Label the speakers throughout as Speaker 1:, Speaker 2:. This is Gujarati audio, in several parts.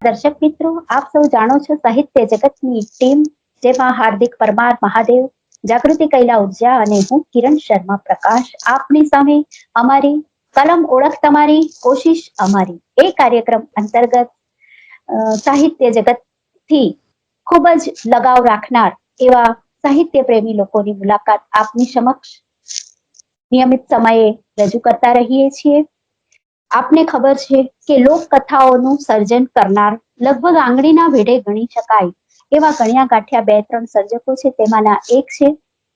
Speaker 1: દર્શક મિત્રો, આપ સૌ જાણો છો સાહિત્ય જગતની ટીમ, જેમાં હાર્દિક પરમાર, મહાદેવ, જાગૃતિ કૈલા ઉર્જા અને હું કિરણ શર્મા પ્રકાશ આપની સામે અમારી કલમ ઓળખ તમારી કોશિશ અમારી એ કાર્યક્રમ અંતર્ગત સાહિત્ય જગતથી ખૂબ જ લગાવ રાખનાર એવા સાહિત્ય પ્રેમી લોકોની મુલાકાત આપની સમક્ષ નિયમિત સમયે રજૂ કરતા રહીએ છીએ। આપને ખબર છે કે લોકકથાઓનું સર્જન કરનાર લગભગ આંગળીના ભેડે ગણી શકાય એવા ગણ્યા ગાંઠ્યા 2-3 સર્જકો છે, તેમાંના એક છે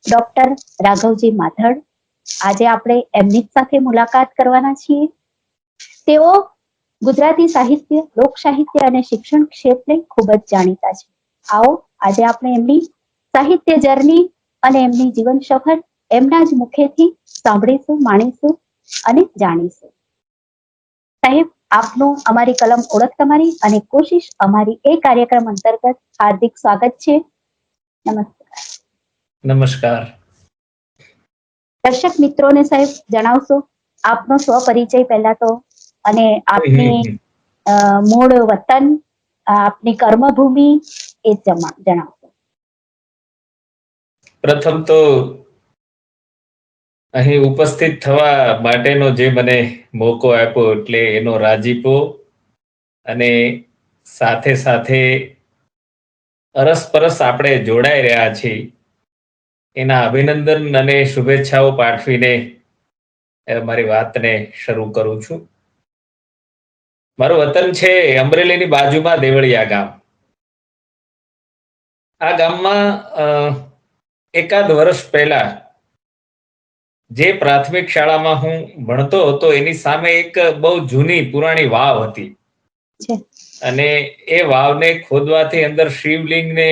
Speaker 1: ડોક્ટર રાઘવજી માધડ। આજે આપણે એમની સાથે મુલાકાત કરવાના છીએ। તેઓ ગુજરાતી સાહિત્ય, લોક સાહિત્ય અને શિક્ષણ ક્ષેત્રે ખૂબ જ જાણીતા છે। આવો આજે આપણે એમની સાહિત્ય જર્ની અને એમની જીવન સફર એમના જ મુખેથી સાંભળીશું, માણીશું અને જાણીશું। સાહેબ, આપનું અમારી કલમ ઓળખ તમારી અને કોશિશ અમારી એ કાર્યક્રમ અંતર્ગત હાર્દિક સ્વાગત છે। નમસ્કાર।
Speaker 2: નમસ્કાર।
Speaker 1: દર્શક મિત્રોને સાહેબ જણાવશો આપનો સ્વપરિચય પહેલા તો, અને આપની મૂળ વતન, આપની કર્મભૂમિ એ જણાવશો।
Speaker 2: પ્રથમ તો અહીં ઉપસ્થિત થવા માટેનો જે મને મોકો આપ્યો એટલે એનો રાજીપો, અને સાથે સાથે અરસપરસ આપણે જોડાઈ રહ્યા છીએ એના અભિનંદન અને શુભેચ્છાઓ પાઠવીને મારી વાતને શરૂ કરું છું। મારું વતન છે અમરેલીની બાજુમાં દેવળિયા ગામ। આ ગામમાં એકાદ વર્ષ પહેલા જે પ્રાથમિક શાળામાં હું ભણતો હતો એની સામે એક બહુ જૂની પુરાણી વાવ હતી, અને એ વાવને ખોદવાથી અંદર શિવલિંગને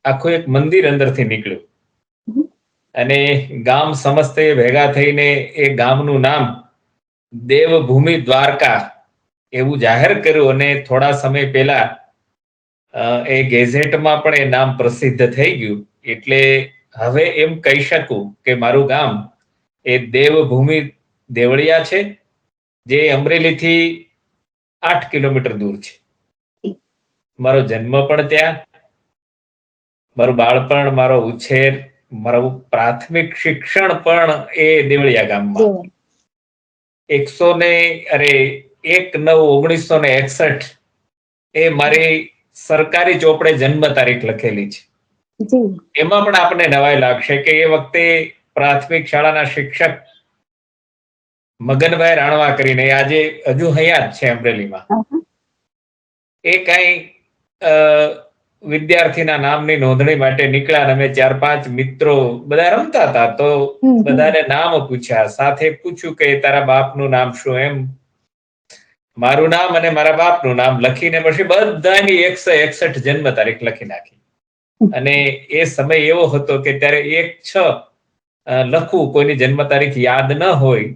Speaker 2: આખું એક મંદિર અંદરથી નીકળ્યું, અને ગામ સમસ્તે ભેગા થઈને એ ગામનું નામ દેવભૂમિ દ્વારકા એવું જાહેર કર્યું, અને થોડા સમય પહેલા એ ગેઝેટમાં પણ એ નામ પ્રસિદ્ધ થઈ ગયું। એટલે હવે એમ કહી શકું કે મારું ગામ એ દેવભૂમિ દેવળિયા છે, જે અમરેલીથી 8 કિલોમીટર દૂર છે। મારો જન્મ પણ ત્યાં, મારું બાળપણ, મારો ઉછેર, મારું પ્રાથમિક શિક્ષણ પણ એ દેવળિયા ગામમાં। 1/9/1961 એ મારી સરકારી ચોપડે જન્મ તારીખ લખેલી છે। એમાં પણ આપણને નવાઈ લાગશે કે એ વખતે પ્રાથમિક શાળાના શિક્ષક મગનભાઈ રાણવા કરીને આજે હજુ હયાત છે અમરેલીમાં, એ કઈ વિદ્યાર્થીના નામની નોંધણી માટે નીકળ્યા, અને અમે 4-5 મિત્રો બધા રમતા હતા, તો બધાને નામ પૂછ્યા, સાથે પૂછ્યું કે તારા બાપનું નામ શું, એમ મારું નામ અને મારા બાપનું નામ લખીને પછી બધાની 161 જન્મ તારીખ લખી નાખી। અને એ સમય એવો હતો કે ત્યારે 1/6 લખવું, કોઈની જન્મ તારીખ યાદ ન હોય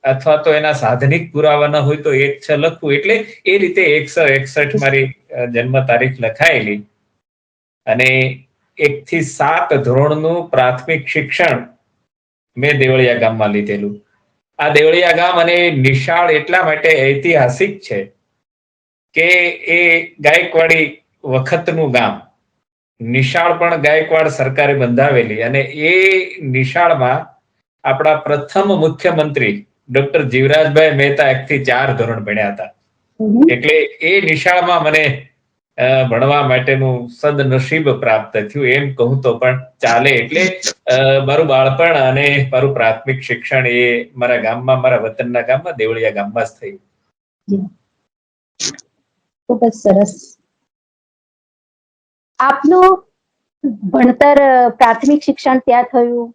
Speaker 2: અથવા તો એના સાધનિક પુરાવા ન હોય તો 1/6 લખવું, એટલે એ રીતે 161 મારી જન્મ તારીખ લખાયેલી। અને 1 થી 7 ધોરણનું પ્રાથમિક શિક્ષણ મેં દેવળિયા ગામમાં લીધેલું। આ દેવળિયા ગામ અને નિશાળ એટલા માટે ઐતિહાસિક છે કે એ ગાયકવાડી વખતનું ગામ, નિશાળ પણ ગાયકવાડ સરકારે બંધાવેલી, અને એ નિશાળમાં આપણા પ્રથમ મુખ્યમંત્રી ડોક્ટર જીવરાજભાઈ મહેતા 1 થી 4 ધોરણ ભણ્યા હતા। એટલે એ નિશાળમાં મને ભણવા માટેનું સદનસીબ પ્રાપ્ત થયું, એમ કહું તો પણ ચાલે। એટલે મારું બાળપણ અને મારું પ્રાથમિક શિક્ષણ એ મારા ગામમાં, મારા વતનના ગામમાં, દેવળિયા ગામમાં જ થયું।
Speaker 1: ખૂબ જ સરસ। આપનું ભણતર, પ્રાથમિક શિક્ષણ ત્યાં થયું,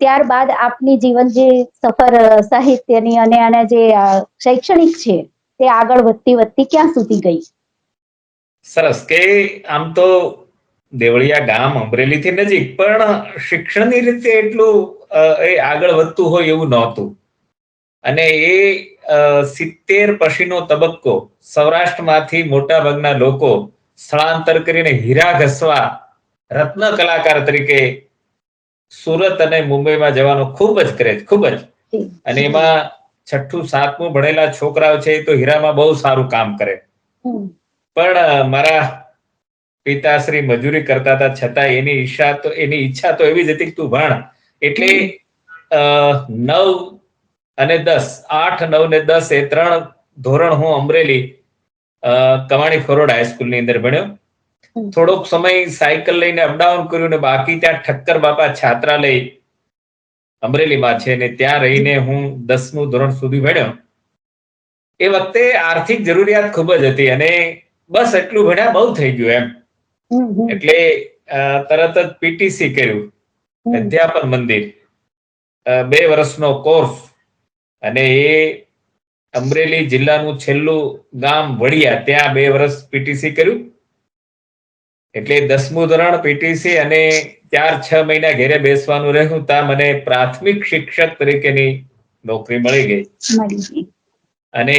Speaker 1: ત્યારબાદ આપની જીવન જે સફર સાહિત્યની અને આના જે શૈક્ષણિક છે તે આગળ વધતી ક્યાં સુધી ગઈ?
Speaker 2: સરસ કે આમ તો દેવળિયા ગામ અમરેલીથી નજીક, પણ શિક્ષણની રીતે એટલું એ આગળ વધતું હોય એવું નહોતું। અને એ 70 પછીનો તબક્કો, સૌરાષ્ટ્રમાંથી મોટા ભાગના લોકો સ્થળાંતર કરીને હીરા ઘસવા, રત્ન કલાકાર તરીકે સુરત અને મુંબઈમાં જવાનો ખૂબ જ ક્રેઝ, ખૂબ જ। અને એમાં 6ઠું 7મું ભણેલા છોકરાઓ છે તો હીરામાં બહુ સારું કામ કરે, પણ મારા પિતાશ્રી મજૂરી કરતા હતા, છતાં એની ઈચ્છા તો એવી જ હતી કે તું ભણ. એટલે 9 અને 10, 8, 9 ને 10 એ 3 ધોરણ હું અમરેલી કમાણી ખરોડ હાઈસ્કૂલની અંદર ભણ્યો. થોડોક સમય સાયકલ લઈને અપડાઉન કર્યું ને બાકી ત્યાં ઠક્કર બાપા છાત્રાલય અમરેલીમાં છે ને ત્યાં રહીને હું 10મું ધોરણ સુધી ભણ્યો. એ વખતે આર્થિક જરૂરિયાત ખૂબ જ હતી અને બસ એટલું ભણ્યા બહુ થઈ ગયું એમ. એટલે તરત જ પીટીસી કર્યું, અધ્યાપન મંદિર, 2 વર્ષનો કોર્સ, અને એ અમરેલી જિલ્લાનું છેલ્લું ગામ વડિયા, ત્યાં 2 વર્ષ પીટીસી કર્યું. એટલે 10મું ધોરણ પીટીસી અને 4-6 મહિના ઘેરે બેસવાનું રહ્યું ત્યાં મને પ્રાથમિક શિક્ષક તરીકેની નોકરી મળી ગઈ. અને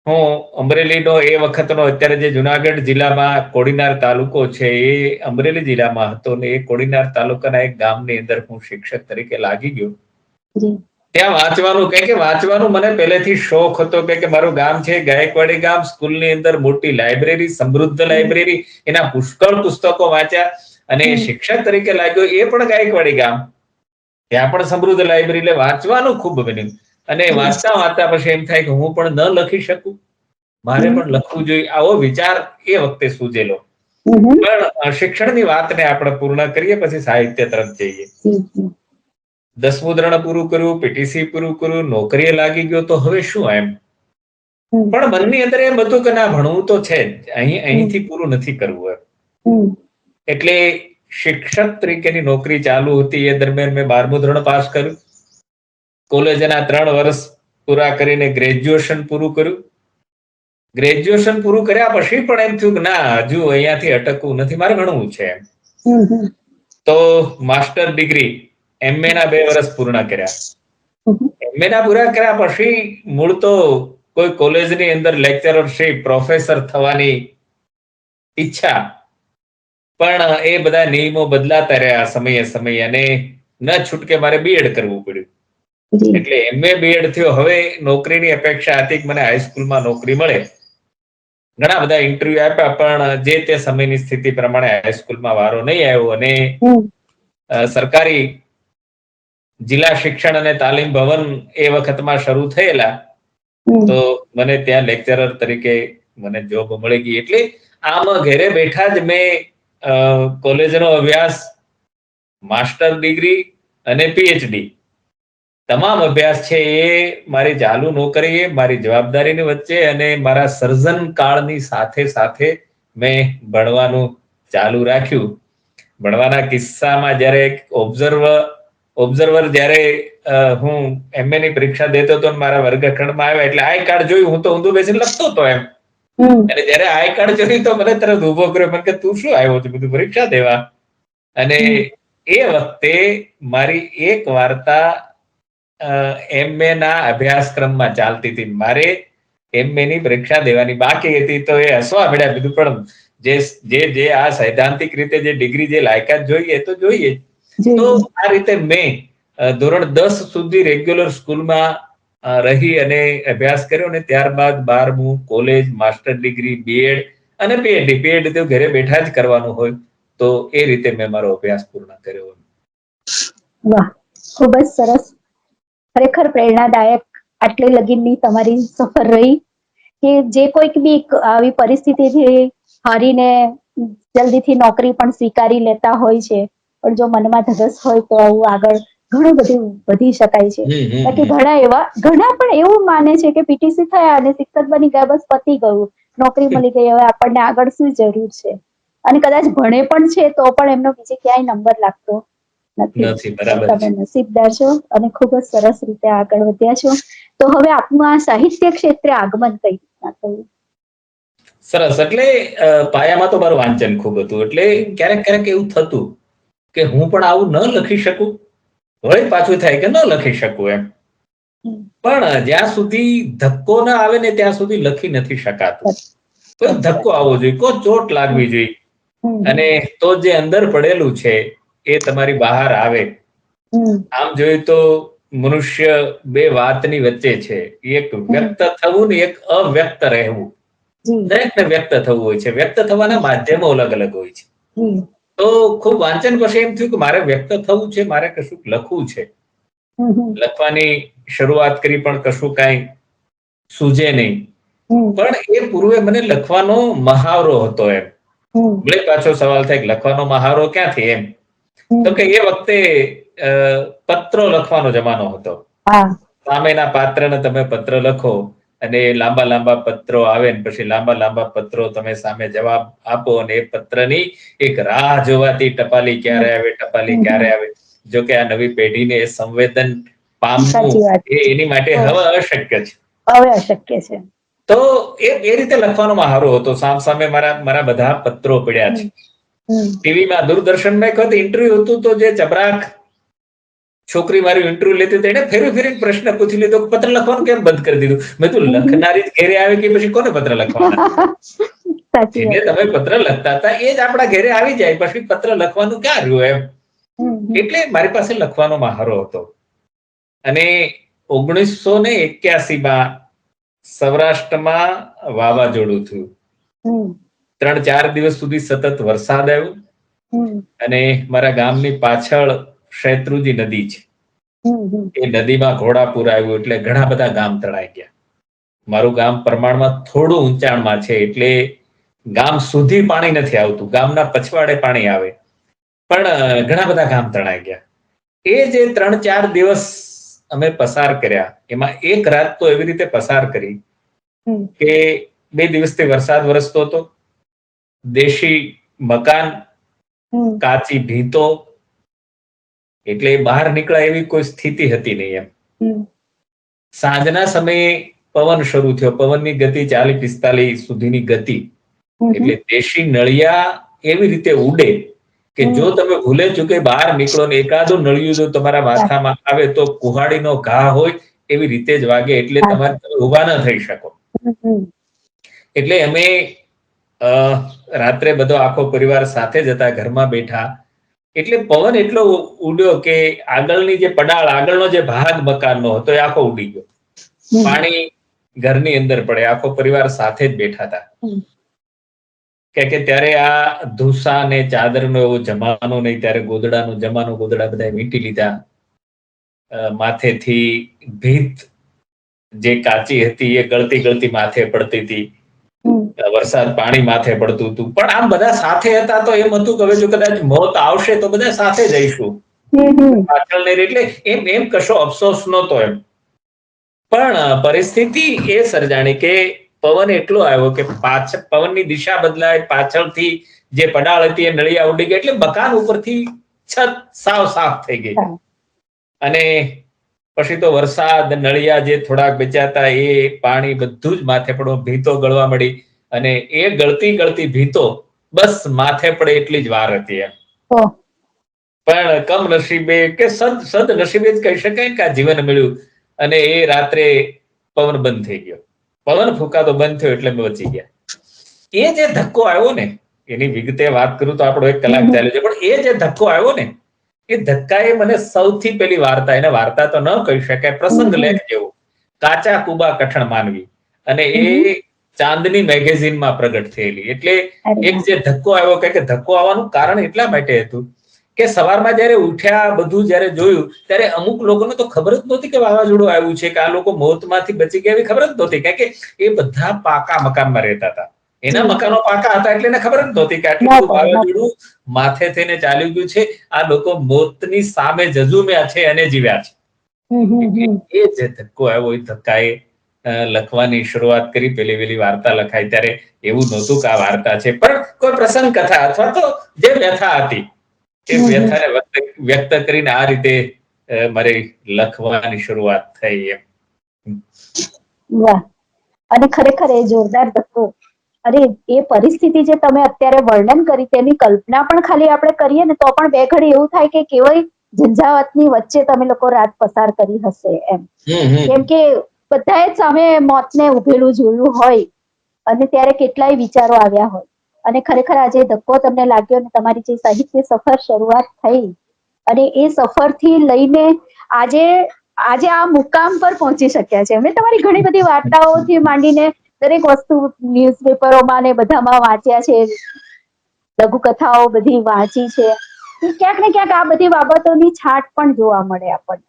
Speaker 2: હું અમરેલીનો એ વખતનો, અત્યારે જે જુનાગઢ જિલ્લામાં કોડીનાર તાલુકો છે એ અમરેલી જિલ્લામાં હતો ને એ કોડીનાર તાલુકાના એક ગામની અંદર હું શિક્ષક તરીકે લાગી ગયો. ત્યાં વાંચવાનું મને પહેલેથી શોખ હતો કે મારું ગામ છે ગાયકવાડી ગામ, સ્કૂલની અંદર મોટી લાઇબ્રેરી, સમૃદ્ધ લાઇબ્રેરી, એના પુષ્કળ પુસ્તકો વાંચ્યા. અને શિક્ષક તરીકે લાગ્યો એ પણ ગાયકવાડી ગામ, ત્યાં પણ સમૃદ્ધ લાઇબ્રેરી, એટલે વાંચવાનું ખૂબ બન્યું. અને વાંચતા પછી એમ થાય કે હું પણ ન લખી શકું, મારે પણ લખવું જોઈએ, આવો વિચાર એ વખતે સૂજેલો. પણ શિક્ષણની વાતને આપણે પૂર્ણ કરીએ પછી સાહિત્ય તરફ જઈએ. 10મું ધોરણ પૂરું કર્યું, પીટીસી પૂરું કર્યું, નોકરીએ લાગી ગયો, તો હવે શું એમ. પણ મનની અંદર એમ હતું કે ના, ભણવું તો છે જ, અહીંથી પૂરું નથી કરવું એમ. એટલે શિક્ષક તરીકેની નોકરી ચાલુ હતી. એ દરમિયાન મેં 12મું ધોરણ પાસ કર્યું, કોલેજના 3 વર્ષ પૂરા કરીને ગ્રેજ્યુએશન પૂરું કર્યું. ગ્રેજ્યુએશન પૂરું કર્યા પછી પણ એમ થયું કે ના, હજુ અહીંયાથી અટકવું નથી, મારે ભણવું છે એમ. તો માસ્ટર ડિગ્રી, MA ના 2 વર્ષ પૂર્ણ કર્યા. MA ના પૂરા કર્યા પછી મૂળ તો કોઈ કોલેજની અંદર લેક્ચરરશીપ, પ્રોફેસર થવાની ઈચ્છા, પણ એ બધા નિયમો બદલાતા રહ્યા સમયે અને ન છૂટકે મારે બીએડ કરવું પડ્યું. એટલે MA બીએડ થયો. હવે નોકરીની અપેક્ષા હતી કે મને હાઈસ્કૂલમાં નોકરી મળે. ઘણા બધા ઇન્ટરવ્યુ આપ્યા, પણ જે તે સમયની સ્થિતિ પ્રમાણે હાઈસ્કૂલમાં વારો નહીં આવ્યો. અને સરકારી જિલ્લા શિક્ષણ અને તાલીમ ભવન એ વખતમાં શરૂ થયેલા, તો મને ત્યાં લેક્ચરર તરીકે મને જોબ મળી ગઈ. એટલે આમ ઘરે બેઠા જ મેં કોલેજનો અભ્યાસ, માસ્ટર ડિગ્રી અને પીએચડી તમામ અભ્યાસ છે એ મારી ચાલુ નોકરીએ, મારી જવાબદારીની વચ્ચે અને મારા સર્જન કાળની સાથે મેં ભણવાનું ચાલુ રાખ્યું. ભણવાના કિસ્સામાં જ્યારે ઓબ્ઝર્વર જ્યારે હું MA ની પરીક્ષા દેતો હતો, મારા વર્ગખંડમાં આવ્યા એટલે આઈ કાર્ડ જોયું, હું તો ઊંધું બેસીને લખતો હતો એમ. અને જયારે આઈ કાર્ડ જોયું તો મને તરત ઉભો કર્યો, મને કે તું શું આવ્યો છે બધું પરીક્ષા દેવા? અને એ વખતે મારી એક વાર્તા MA ના અભ્યાસક્રમમાં ચાલતી હતી. મારે MA ની પરીક્ષા દેવાની બાકી હતી, તો એ હસવા મળ્યા. બીજું પણ જે આ સૈદ્ધાંતિક રીતે જે ડિગ્રી, જે લાયકાત જોઈએ તો જોઈએ. તો આ રીતે મેં ધોરણ 10 સુધી રેગ્યુલર સ્કૂલમાં રહી અને અભ્યાસ કર્યો. અને ત્યારબાદ 12મું કોલેજ, માસ્ટર ડિગ્રી, બીએડ અને પીએચડી તો ઘરે બેઠા જ કરવાનું હોય, તો એ રીતે મેં મારો અભ્યાસ પૂર્ણ કર્યો.
Speaker 1: વાહ, ખૂબ જ સરસ. ખરેખર પ્રેરણાદાયક આટલી લગીનની તમારી સફર રહી કે જે કોઈક બી આવી પરિસ્થિતિથી હારીને જલ્દીથી નોકરી પણ સ્વીકારી લેતા હોય છે, પણ જો મનમાં ધગસ હોય તો આવું આગળ ઘણું બધું વધી શકાય છે. બાકી ઘણા પણ એવું માને છે કે પીટીસી થયા અને શિક્ષક બની ગયા, બસ પતી ગયું, નોકરી મળી ગઈ, હવે આપણને આગળ શું જરૂર છે. અને કદાચ ભણે પણ છે તો પણ એમનો બીજે ક્યાંય નંબર લાગતો નથી. તમે નસીબદાર છો અને ખૂબ જ સરસ રીતે આગળ વધ્યા છો. તો હવે આપનું આ સાહિત્ય ક્ષેત્રે આગમન કઈ રીતના થયું?
Speaker 2: સરસ. એટલે પાયામાં તો મારું વાંચન ખૂબ હતું. એટલે ક્યારેક એવું થતું કે હું પણ આવું ન લખી શકું, વળી પાછું થાય કે ન લખી શકું એમ. પણ જ્યાં સુધી ધક્કો ના આવે ને ત્યાં સુધી લખી નથી શકાતું. કોઈ ધક્કો આવવો જોઈએ, કોઈ ચોટ લાગવી જોઈએ, અને તો જે અંદર પડેલું છે એ તમારી બહાર આવે. આમ જોઈએ તો મનુષ્ય બે વાતની વચ્ચે છે, એક વ્યક્ત થવું ને એક અવ્યક્ત રહેવું. દરેકને વ્યક્ત થવું હોય છે. વ્યક્ત થવાના માધ્યમો અલગ અલગ હોય છે. તો ખૂબ વાંચન પછી એમ થયું કે મારે વ્યક્ત થવું છે, મારે કશું લખવું છે. લખવાની શરૂઆત કરી પણ કશું કાંઈ સૂજે નહીં. પણ એ પૂર્વે મને લખવાનો મહાવરો હતો એમ. વળી પાછો સવાલ થાય કે લખવાનો મહાવરો ક્યાંથી એમ? તો કે એ વખતે પત્રો લખવાનો જમાનો હતો. સામેના પાત્રને તમે પત્ર લખો અને લાંબા લાંબા પત્રો આવે ને પછી લાંબા લાંબા પત્રો તમે સામે જવાબ આપો અને એ પત્રની એક રાહ જોવાતી ટપાલી ક્યારે આવે, ટપાલી ક્યારે આવે. જો કે આ નવી પેઢીને સંવેદન પામવું એની માટે હવે અશક્ય છે.
Speaker 1: હવે અશક્ય છે.
Speaker 2: તો એ રીતે લખવાનો મહાવરો હતો. સામે મારા બધા પત્રો પડ્યા છે. ટીવીમાં દૂરદર્શનમાં એક વખત ઇન્ટરવ્યુ હતું તો જે ચબરાક છોકરી મારી ઇન્ટરવ્યુ લેતી હતી એને ફેરી ફેરીને પ્રશ્ન પૂછી લીધો પત્ર લખવાનું કેમ બંધ કરી દીધું? મેં તું લખનારી ઘેરે આવે કે પછી કોને પત્ર લખવાના? જેને તમે પત્ર લખતા હતા એ જ આપણા ઘેરે આવી જાય પછી પત્ર લખવાનું ક્યાં રહ્યું એમ. એટલે મારી પાસે લખવાનો મહાવરો હતો. અને 1981માં સૌરાષ્ટ્રમાં વાવાઝોડું થયું. 3-4 દિવસ સુધી સતત વરસાદ આવ્યો અને મારા ગામની પાછળ શેત્રુંજી નદી છે. એ નદીમાં ઘોડાપૂર આવ્યું એટલે ઘણા બધા ગામ તણાઈ ગયા. મારું ગામ પ્રમાણમાં થોડું ઊંચાણમાં છે એટલે ગામ સુધી પાણી નથી આવતું. ગામના પછવાડે પાણી આવે પણ ઘણા બધા ગામ તણાઈ ગયા. એ જે 3-4 દિવસ અમે પસાર કર્યા એમાં એક રાત તો એવી રીતે પસાર કરી કે 2 દિવસથી વરસાદ વરસતો હતો. દેશી મકાન, કાચી ભીંતો એટલે બહાર નીકળાય એવી કોઈ સ્થિતિ હતી નહીં એમ. સાંજના સમયે પવન શરૂ થયો. પવનની ગતિ 40-45 સુધીની ગતિ. એટલે દેશી નળિયા એવી રીતે ઉડે કે જો તમે ભૂલે ચૂકે બહાર નીકળો ને એકાદું નળિયું જો તમારા માથામાં આવે તો કુહાડીનો ઘા હોય એવી રીતે જ વાગે એટલે તમે ઊભા ન થઈ શકો. એટલે અમે રાત્રે બધો આખો પરિવાર સાથે જ હતા, ઘરમાં બેઠા. એટલે પવન એટલો ઉડ્યો કે આગળની જે પડાળ, આગળનો જે ભાગ મકાનનો હતો એ આખો ઉડી ગયો. પાણી ઘરની અંદર પડે. આખો પરિવાર સાથે જ બેઠા હતા. કે ત્યારે આ ધૂસા ને ચાદરનો એવો જમાનો નહીં. ત્યારે ગોદડાનો જમાનો. ગોદડા બધા વીંટી લીધા. માથેથી ભીત જે કાચી હતી એ ગળતી ગળતી માથે પડતી હતી. વરસાદ પાણી માથે પડતું હતું. પણ આમ બધા સાથે હતા તો એમ હતું કે હવે જો કદાચ મોત આવશે તો બધા સાથે જઈશું. પાછળ નહીં એટલે એમ કશો અફસોસ નહોતો એમ. પણ પરિસ્થિતિ એ સર્જાણી કે પવન એટલો આવ્યો કે પવનની દિશા બદલાય, પાછળથી જે પડાળ હતી એ નળિયા ઉડી ગઈ એટલે મકાન ઉપરથી છત સાફ થઈ ગઈ. અને પછી તો વરસાદ, નળિયા જે થોડાક બચ્યા એ પાણી બધું જ માથે પડવા, ભીંતો ગળવા મળી. અને એ ગળતી ભીંતો બસ માથે પડે એટલી જ વાર હતી એમ. પણ કમનસીબે કે સદનસીબે જ કહી શકાય કે આ જીવન મળ્યું. અને એ રાત્રે પવન બંધ થઈ ગયો. પવન ફૂંકાતો બંધ થયો એટલે અમે બચી ગયા. એ જે ધક્કો આવ્યો ને એની વિગતે વાત કરું તો આપણો 1 કલાક ચાલે છે. પણ એ જે ધક્કો આવ્યો ને એ ધક્કાએ મને સૌથી પહેલી વાર્તા, એને વાર્તા તો ન કહી શકાય, પ્રસંગ લેખ જેવો, કાચા કુબા કઠણ માનવી. અને એ ચાંદની મેગેઝિનમાં પ્રગટ થયેલી. એટલે એક જે ધક્કો આવ્યો કે ધક્કો આવવાનું કારણ એટલા માટે હતું કે સવારમાં જયારે ઉઠ્યા, બધું જયારે જોયું ત્યારે અમુક લોકોને તો ખબર જ નહોતી કે વાવાઝોડું આવ્યું છે, કે આ લોકો મોતમાંથી બચી ગયા એવી ખબર જ નહોતી. કારણ કે એ બધા પાકા મકાનમાં રહેતા હતા. એના મકાનો પાકા હતા એટલે એને ખબર જ નહોતી કે આટલું વાવાઝોડું માથે થઈને ચાલ્યું ગયું છે. આ લોકો મોતની સામે જઝુમ્યા છે અને જીવ્યા છે. એ જે ધક્કો આવ્યો એ ધક્કાએ લખવાની શરૂઆત કરી. પેલી વાર્તા લખાઈ ત્યારે એવું નહોતું કે આ વાર્તા છે, પણ કોઈ પ્રસંગ કથા અથવા તો જે વ્યથા હતી એ વ્યથાને વ્યક્ત કરીને આ રીતે મારી લખવાની શરૂઆત થઈ એમ.
Speaker 1: વાહ! અને ખરેખર એ જોરદાર ધક્કો. અરે એ પરિસ્થિતિ જે તમે અત્યારે વર્ણન કરી તેની કલ્પના પણ ખાલી આપણે કરીએ ને તો પણ બે ઘડી એવું થાય કે કેવઈ ઝંઝાવાતની વચ્ચે તમે લોકો રાત પસાર કરી હશે એમ. કેમ કે બધાએ સામે મોતને ઉભેલું જોયું હોય અને ત્યારે કેટલાય વિચારો આવ્યા હોય. અને ખરેખર આજે ધક્કો તમને લાગ્યો અને તમારી જે સાહિત્ય સફર શરૂઆત થઈ અને એ સફરથી લઈને આજે આ મુકામ પર પહોંચી શક્યા છે. મેં તમારી ઘણી બધી વાર્તાઓથી માંડીને દરેક વસ્તુ ન્યૂઝપેપરોમાં ને બધામાં વાંચ્યા છે, લઘુકથાઓ બધી વાંચી છે. ક્યાંક ને ક્યાંક આ બધી બાબતોની છાટ પણ જોવા મળે આપણને,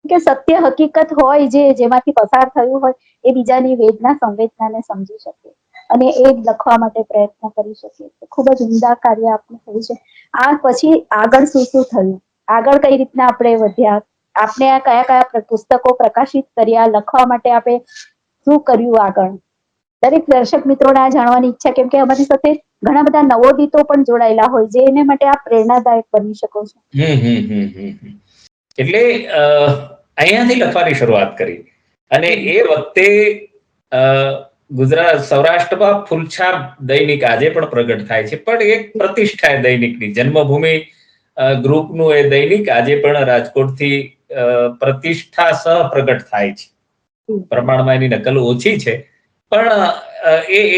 Speaker 1: કે સત્ય હકીકત હોય જેમાંથી પસાર થયું હોય એ બીજાની વેદના સંવેદનાને સમજી શકે અને એ જ લખવા માટે પ્રયત્ન કરી શકે. ખૂબ જ ઉમદા કાર્ય આપણે થયું છે. આ પછી આગળ શું શું થયું, આગળ કઈ રીતના આપણે વધ્યા, આપણે આ કયા કયા પુસ્તકો પ્રકાશિત કર્યા, લખવા માટે આપણે શું કર્યું આગળ, દરેક દર્શક મિત્રોને આ જાણવાની ઈચ્છા, કેમ કે અમારી સાથે ઘણા બધા નવોદિતો પણ જોડાયેલા હોય જે એને માટે આ પ્રેરણાદાયક બની શકો છો.
Speaker 2: એટલે અહીંયાથી લખવાની શરૂઆત કરી અને એ વખતે ગુજરાત સૌરાષ્ટ્રમાં ફૂલછાપ દૈનિક આજે પણ પ્રગટ થાય છે, પણ એક પ્રતિષ્ઠા દૈનિકની જન્મભૂમિ ગ્રુપનું એ દૈનિક આજે પણ રાજકોટથી પ્રતિષ્ઠા સહ પ્રગટ થાય છે. પ્રમાણમાં એની નકલ ઓછી છે, પણ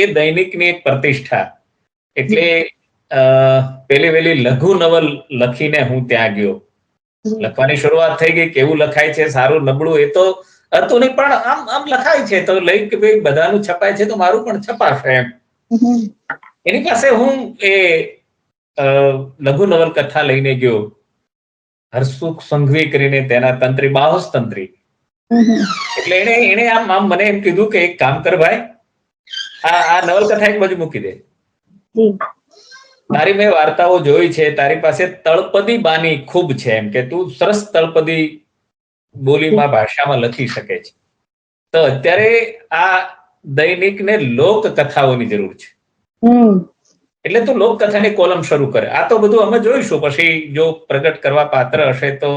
Speaker 2: એ દૈનિકની એક પ્રતિષ્ઠા. એટલે પેલી વેલી લઘુ નવલ લખીને હું ત્યાં ગયો. લખવાની શરૂઆત થઈ ગઈ. કેવું લખાય છે, સારું નબળું એ તો હતું નહીં, પણ આમ લખાય છે તો લઈ કે ભાઈ બધાનું છપાય છે તો મારું પણ છપાશે એમ. એની પાસે હું એ લઘુ નવલ કથા લઈને ગયો. હરસુખ સંઘવી કરીને તેના તંત્રી, બાહોશ તંત્રી. એટલે એને આમ મને એમ કીધું કે એક કામ કર ભાઈ, આ નવલકથા એક બાજુ મૂકી દે. તારી મેં વાર્તાઓ જોઈ છે, તારી પાસે તળપદી બાની ખૂબ છે, એમ કે તું સરસ તળપદી બોલીમાં ભાષામાં લખી શકે છે. તો અત્યારે આ દૈનિકને લોક કથાઓની જરૂર છે. એટલે તું લોકકથાની કોલમ શરૂ કરે. આ તો બધું અમે જોઈશું, પછી જો પ્રગટ કરવા પાત્ર હશે તો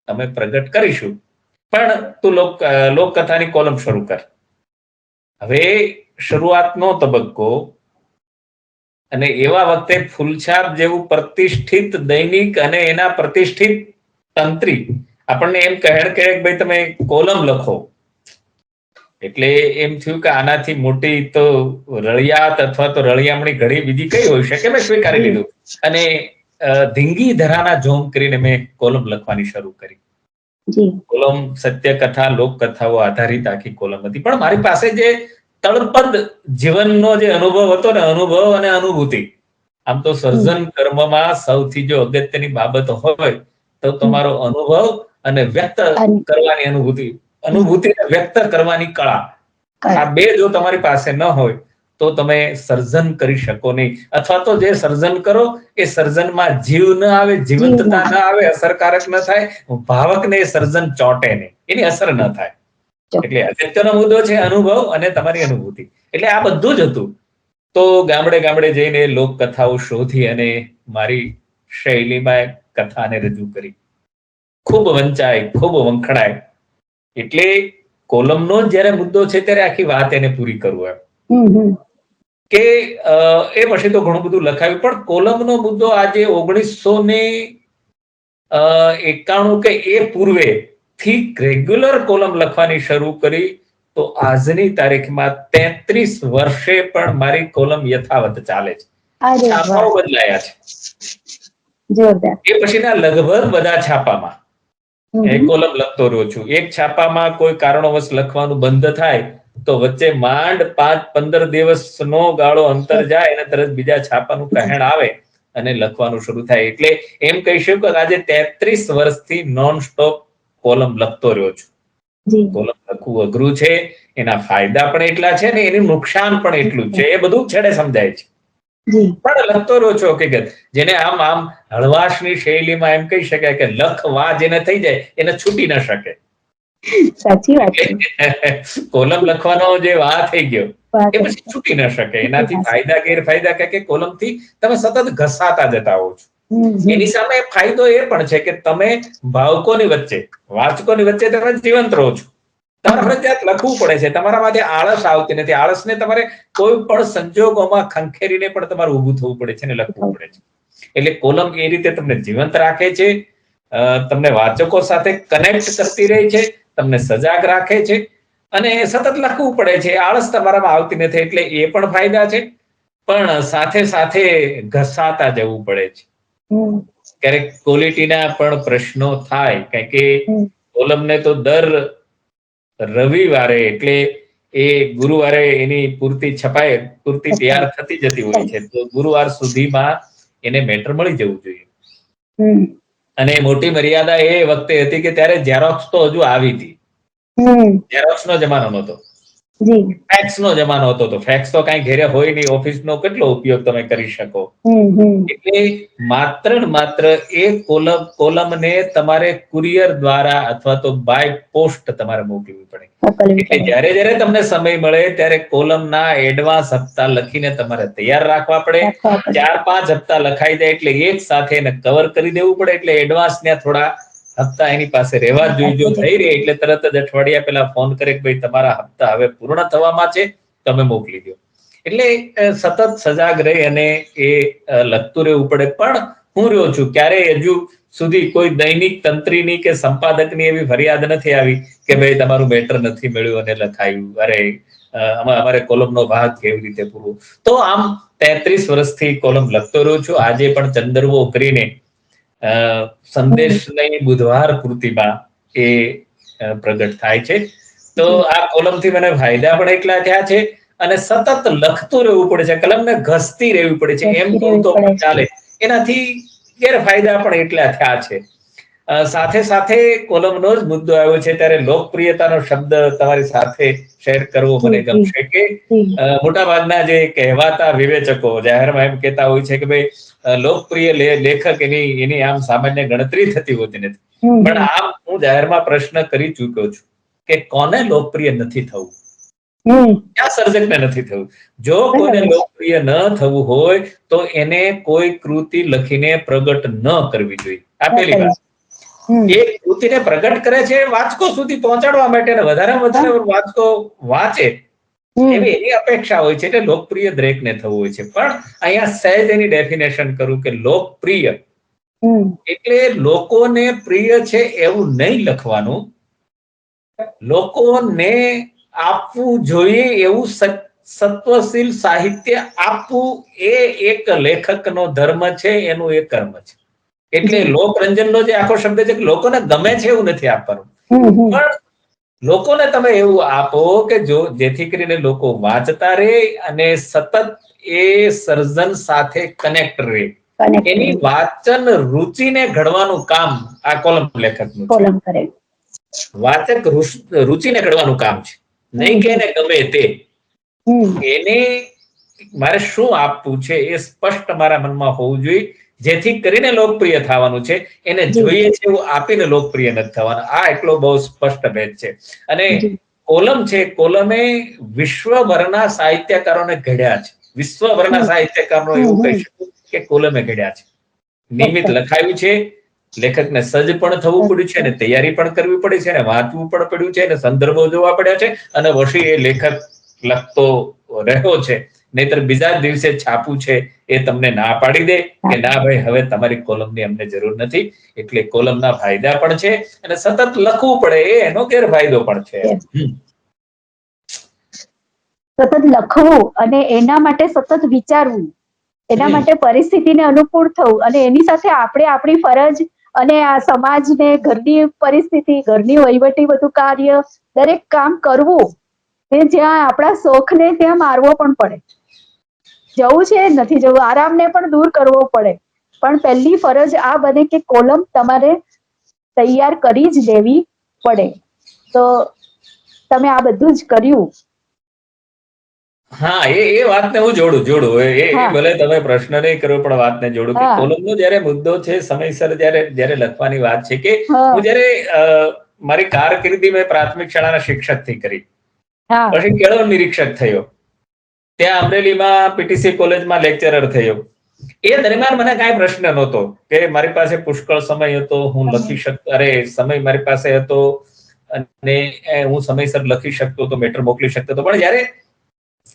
Speaker 2: અમે પ્રગટ કરીશું, પણ તું લોકકથાની કોલમ શરૂ કર. હવે શરૂઆતનો તબક્કો, અને એવા વખતે ફૂલછાપ જેવું પ્રતિષ્ઠિત દૈનિક અને એના પ્રતિષ્ઠિત તંત્રી આપણને એમ કહે કે ભાઈ તમે કોલમ લખો, એટલે એમ થયું કે આનાથી મોટી તો રળિયાત અથવા તો રળિયામણી ઘડી બીજી કઈ હોઈ શકે. મેં સ્વીકારી લીધું અને ધીંગી ધરાના જોમ કરીને મેં કોલમ લખવાની શરૂ કરી. કોલમ સત્ય કથા, લોક કથાઓ આધારિત આખી કોલમ હતી, પણ મારી પાસે જે તળપદ જીવનનો જે અનુભવ હતો ને, અનુભવ અને અનુભૂતિ, આમ તો સર્જન કર્મમાં સૌથી જો અગત્યની બાબત હોય તો તમારો અનુભવ અને વ્યક્ત કરવાની અનુભૂતિને વ્યક્ત કરવાની કળા. આ બે જો તમારી પાસે ન હોય તો તમે સર્જન કરી શકો નહીં, અથવા તો જે સર્જન કરો એ સર્જનમાં જીવ ન આવે, જીવંતતા ન આવે, અસરકારક ન થાય, ભાવકને એ સર્જન ચોંટે નહીં, એની અસર ન થાય. એટલે અગત્યનો મુદ્દો છે અનુભવ અને તમારી અનુભૂતિ. એટલે આ બધું જ હતું. તો ગામડે ગામડે જઈને લોક કથાઓ શોધી અને મારી શૈલીમાં કથાને રજૂ કરી. ખૂબ વંચાય, ખૂબ વંખણાય. એટલે કોલમનો જયારે મુદ્દો છે ત્યારે આખી વાત એને પૂરી કરવું એમ કે એ પછી તો ઘણું બધું લખાયું, પણ કોલમનો મુદ્દો આજે 1991 કે એ પૂર્વે થી રેગ્યુલર કોલમ લખવાની શરૂ કરી તો આજની તારીખમાં 33 વર્ષે પણ મારી કોલમ યથાવત ચાલે છે. છાપાઓ બદલાયા છે. એ પછીના લગભગ બધા છાપામાં કોલમ લખતો રહ્યો છું. એક છાપામાં કોઈ કારણોવશ લખવાનું બંધ થાય તો વચ્ચે માંડ 5-15 દિવસનો ગાળો અંતર જાય અને તરત બીજા છાપાનું કહેણ આવે અને લખવાનું શરૂ થાય. એટલે એમ કહી શકું કે આજે 33 વર્ષથી નોન સ્ટોપ કોલમ લખતો રહ્યો છું. કોલમ લખવું અઘરું છે, એના ફાયદા પણ એટલા છે ને એનું નુકસાન પણ એટલું છે. એ બધું છેડે સમજાય છે, પણ લખતો રહ્યો છું. હકીકત જેને આમ હળવાશની શૈલીમાં એમ કહી શકાય કે લખવા જેને થઈ જાય એને છૂટી ન શકે.
Speaker 1: સાચી વાત છે.
Speaker 2: કોલમ લખવાનો જે વા થઈ ગયો એ પછી છૂટી ન શકે. એનાથી ફાયદા ગેરફાયદા કે કોલમથી તમે સતત ઘસાતા જતા હો છો. એની સામે ફાયદો એ પણ છે કે તમે ભાવકોની વચ્ચે, વાચકોની વચ્ચે તમે જીવંત રહો છો. તમારે ફરજિયાત લખવું પડે છે. તમારામાંથી આળસ આવતી નથી. આળસને તમારે કોઈ પણ સંજોગોમાં ખંખેરીને પણ તમારે ઊભું થવું પડે છે અને લખવું પડે છે. એટલે કોલમ એ રીતે તમને જીવંત રાખે છે, તમને વાચકો સાથે કનેક્ટ કરતી રહે છે, તમને સજાગ રાખે છે અને સતત લખવું પડે છે. આળસ તમારામાં આવતી નથી, એટલે એ પણ ફાયદા છે. પણ સાથે સાથે ઘસાતા જવું પડે છે. ક્યારેક ક્વોલિટીના પણ પ્રશ્નો થાય, કારણ કે કોલમને તો દર રવિવારે એટલે એ ગુરુવારે એની પૂર્તિ તૈયાર થતી જતી હોય છે. તો ગુરુવાર સુધીમાં એને મેટર મળી જવું જોઈએ. અને મોટી મર્યાદા એ વખતે હતી કે ત્યારે ઝેરોક્સ તો હજુ આવી હતી. ઝેરોક્સ નો જમાનો નહોતો, ફેક્સ નો જમાનો હતો. તો ફેક્સ તો કઈ ઘેરે હોય નહીં, ઓફિસ નો કેટલો ઉપયોગ તમે કરી શકો. એટલે માત્ર એ કોલમને તમારે કુરિયર દ્વારા અથવા તો બાય પોસ્ટ તમારે મોકલવી પડે. એટલે જ્યારે તમને સમય મળે ત્યારે કોલમના એડવાન્સ હપ્તા લખીને તમારે તૈયાર રાખવા પડે. 4-5 હપ્તા લખાઈ જાય એટલે એક સાથે એને કવર કરી દેવું પડે. એટલે એડવાન્સ ને થોડા હપ્તા એની પાસે રહેવા જોઈએ. જો થઈ રહે એટલે તરત જ અઠવાડિયા પહેલા ફોન કરે કે ભાઈ તમારા હપ્તા હવે પૂર્ણ થવામાં છે, તમે મોકલી દો. એટલે સતત સજાગ રહી અને એ લખતું રહેવું પડે. પણ હું રહ્યો છું, ક્યારેય હજુ સુધી કોઈ દૈનિક તંત્રીની કે સંપાદકની એવી ફરિયાદ નથી આવી કે ભાઈ તમારું મેટર નથી મળ્યું અને લખાયું, અરે અમારે કોલમનો ભાગ કેવી રીતે પૂરો. તો આમ 33 વર્ષથી કોલમ લખતો રહ્યો છું. આજે પણ ચંદરવો કરીને સંદેશની બુધવાર પૂર્તિમાં એ પ્રગટ થાય છે. તો આ કોલમથી મને ફાયદા પણ એટલા થયા છે અને સતત લખતું રહેવું પડે છે, કલમને ઘસતી રહેવી પડે છે, એમ કહું તો પણ ચાલે. એનાથી ગેરફાયદા પણ એટલા થયા છે. સાથે સાથે કોલમનો જ મુદ્દો આવ્યો છે ત્યારે લોકપ્રિયતાનો શબ્દ તમારી સાથે શેર કરવો મને ગમશે કે મોટાભાગના જે કહેવાતા વિવેચકો જાહેરમાં એમ કહેતા હોય છે કે ભાઈ લોકપ્રિય લેખક એની આમ સામાન્ય ગણતરી થતી હોતી નથી. પણ આમ હું જાહેરમાં પ્રશ્ન કરી ચૂક્યો છું કે કોને લોકપ્રિય નથી થવું? ક્યાં સર્જકને નથી થવું? જો કોઈને લોકપ્રિય ન થવું હોય તો એને કોઈ કૃતિ લખીને પ્રગટ ન કરવી જોઈએ. આ પહેલી વાત. એ કૃતિને પ્રગટ કરે છે વાચકો સુધી પહોંચાડવા માટે, વધારે વાચકો વાંચે એવી એની અપેક્ષા હોય છે. એટલે લોકપ્રિય દરેકને થવું હોય છે. પણ અહીંયા સહેજ એની ડેફિનેશન કરું કે લોકપ્રિય એટલે લોકોને પ્રિય છે એવું નહીં લખવાનું, લોકોને આપવું જોઈએ એવું સત્વશીલ સાહિત્ય આપવું એ એક લેખકનો ધર્મ છે, એનું એ કર્મ છે. એટલે લોકરંજનનો જે આખો શબ્દ છે કે લોકોને ગમે છે એવું નથી આપવાનું, પણ લોકોને તમે એવું આપો કે જેથી કરીને લોકો વાંચતા રહે અને સતત એ સર્જન સાથે કનેક્ટ રહે. એની વાચન રુચિને ઘડવાનું કામ આ કોલમ લેખકનું છે. વાચક રુચિને ઘડવાનું કામ છે, નહીં કે એને ગમે તે. એને મારે શું આપવું છે એ સ્પષ્ટ મારા મનમાં હોવું જોઈએ, જેથી કરીને લોકપ્રિય થવાનું છે. એને જોઈએ છે એવું આપીને લોકપ્રિય નથી થવાનું. આ એટલો બહુ સ્પષ્ટ ભેદ છે. અને કોલમ છે, કોલમે વિશ્વભરના સાહિત્યકારોને ઘડ્યા છે. વિશ્વભરના સાહિત્યકારો એવું કહી શકું કે કોલમે ઘડ્યા છે. નિયમિત લખાયું છે, લેખકને સજ્જ પણ થવું પડ્યું છે અને તૈયારી પણ કરવી પડી છે અને વાંચવું પણ પડ્યું છે અને સંદર્ભો જોવા પડ્યા છે. અને વળી એ લેખક લખતો રહ્યો છે, નહીતર બીજા દિવસે છાપવું છે એ તમને ના પાડી દે કે ના ભાઈ હવે તમારી કોલમની અમને જરૂર નથી. એટલે કોલમના ફાયદા પણ છે અને સતત લખવું પડે એ એનો ગેરફાયદો પણ છે.
Speaker 1: સતત લખવું અને એના માટે સતત વિચારવું, એના માટે પરિસ્થિતિને અનુકૂળ થવું અને એની સાથે આપણે આપણી ફરજ અને આ સમાજને, ઘરની પરિસ્થિતિ, ઘરની વહીવટી બધું કાર્ય, દરેક કામ કરવું. જ્યાં આપણા શોખને ત્યાં મારવો પણ પડે. જવું છે નથી જવું, આરામને પણ દૂર કરવો પડે. પણ પહેલી ફરજ આ બને કે કોલમ તમારે તૈયાર કરી જ દેવી પડે. તો તમે આ બધું જ કર્યું.
Speaker 2: હા, એ વાતને હું જોડું. એ ભલે તમે પ્રશ્ન નહીં કર્યો પણ વાતને જોડું કે કોલમનો જયારે મુદ્દો છે, સમયસર જયારે લખવાની વાત છે કે હું જયારે મારી કારકિર્દી મેં પ્રાથમિક શાળાના શિક્ષકથી કરી, પછી કેળવણ નિરીક્ષક થયો, ત્યાં અમરેલીમાં પીટીસી કોલેજમાં લેક્ચરર થયો. એ દરમિયાન મને કાંઈ પ્રશ્ન નહોતો કે મારી પાસે પુષ્કળ સમય હતો, હું લખી શકતો, સમય મારી પાસે હતો અને હું સમયસર લખી શકતો હતો, મેટર મોકલી શકતો હતો. પણ જયારે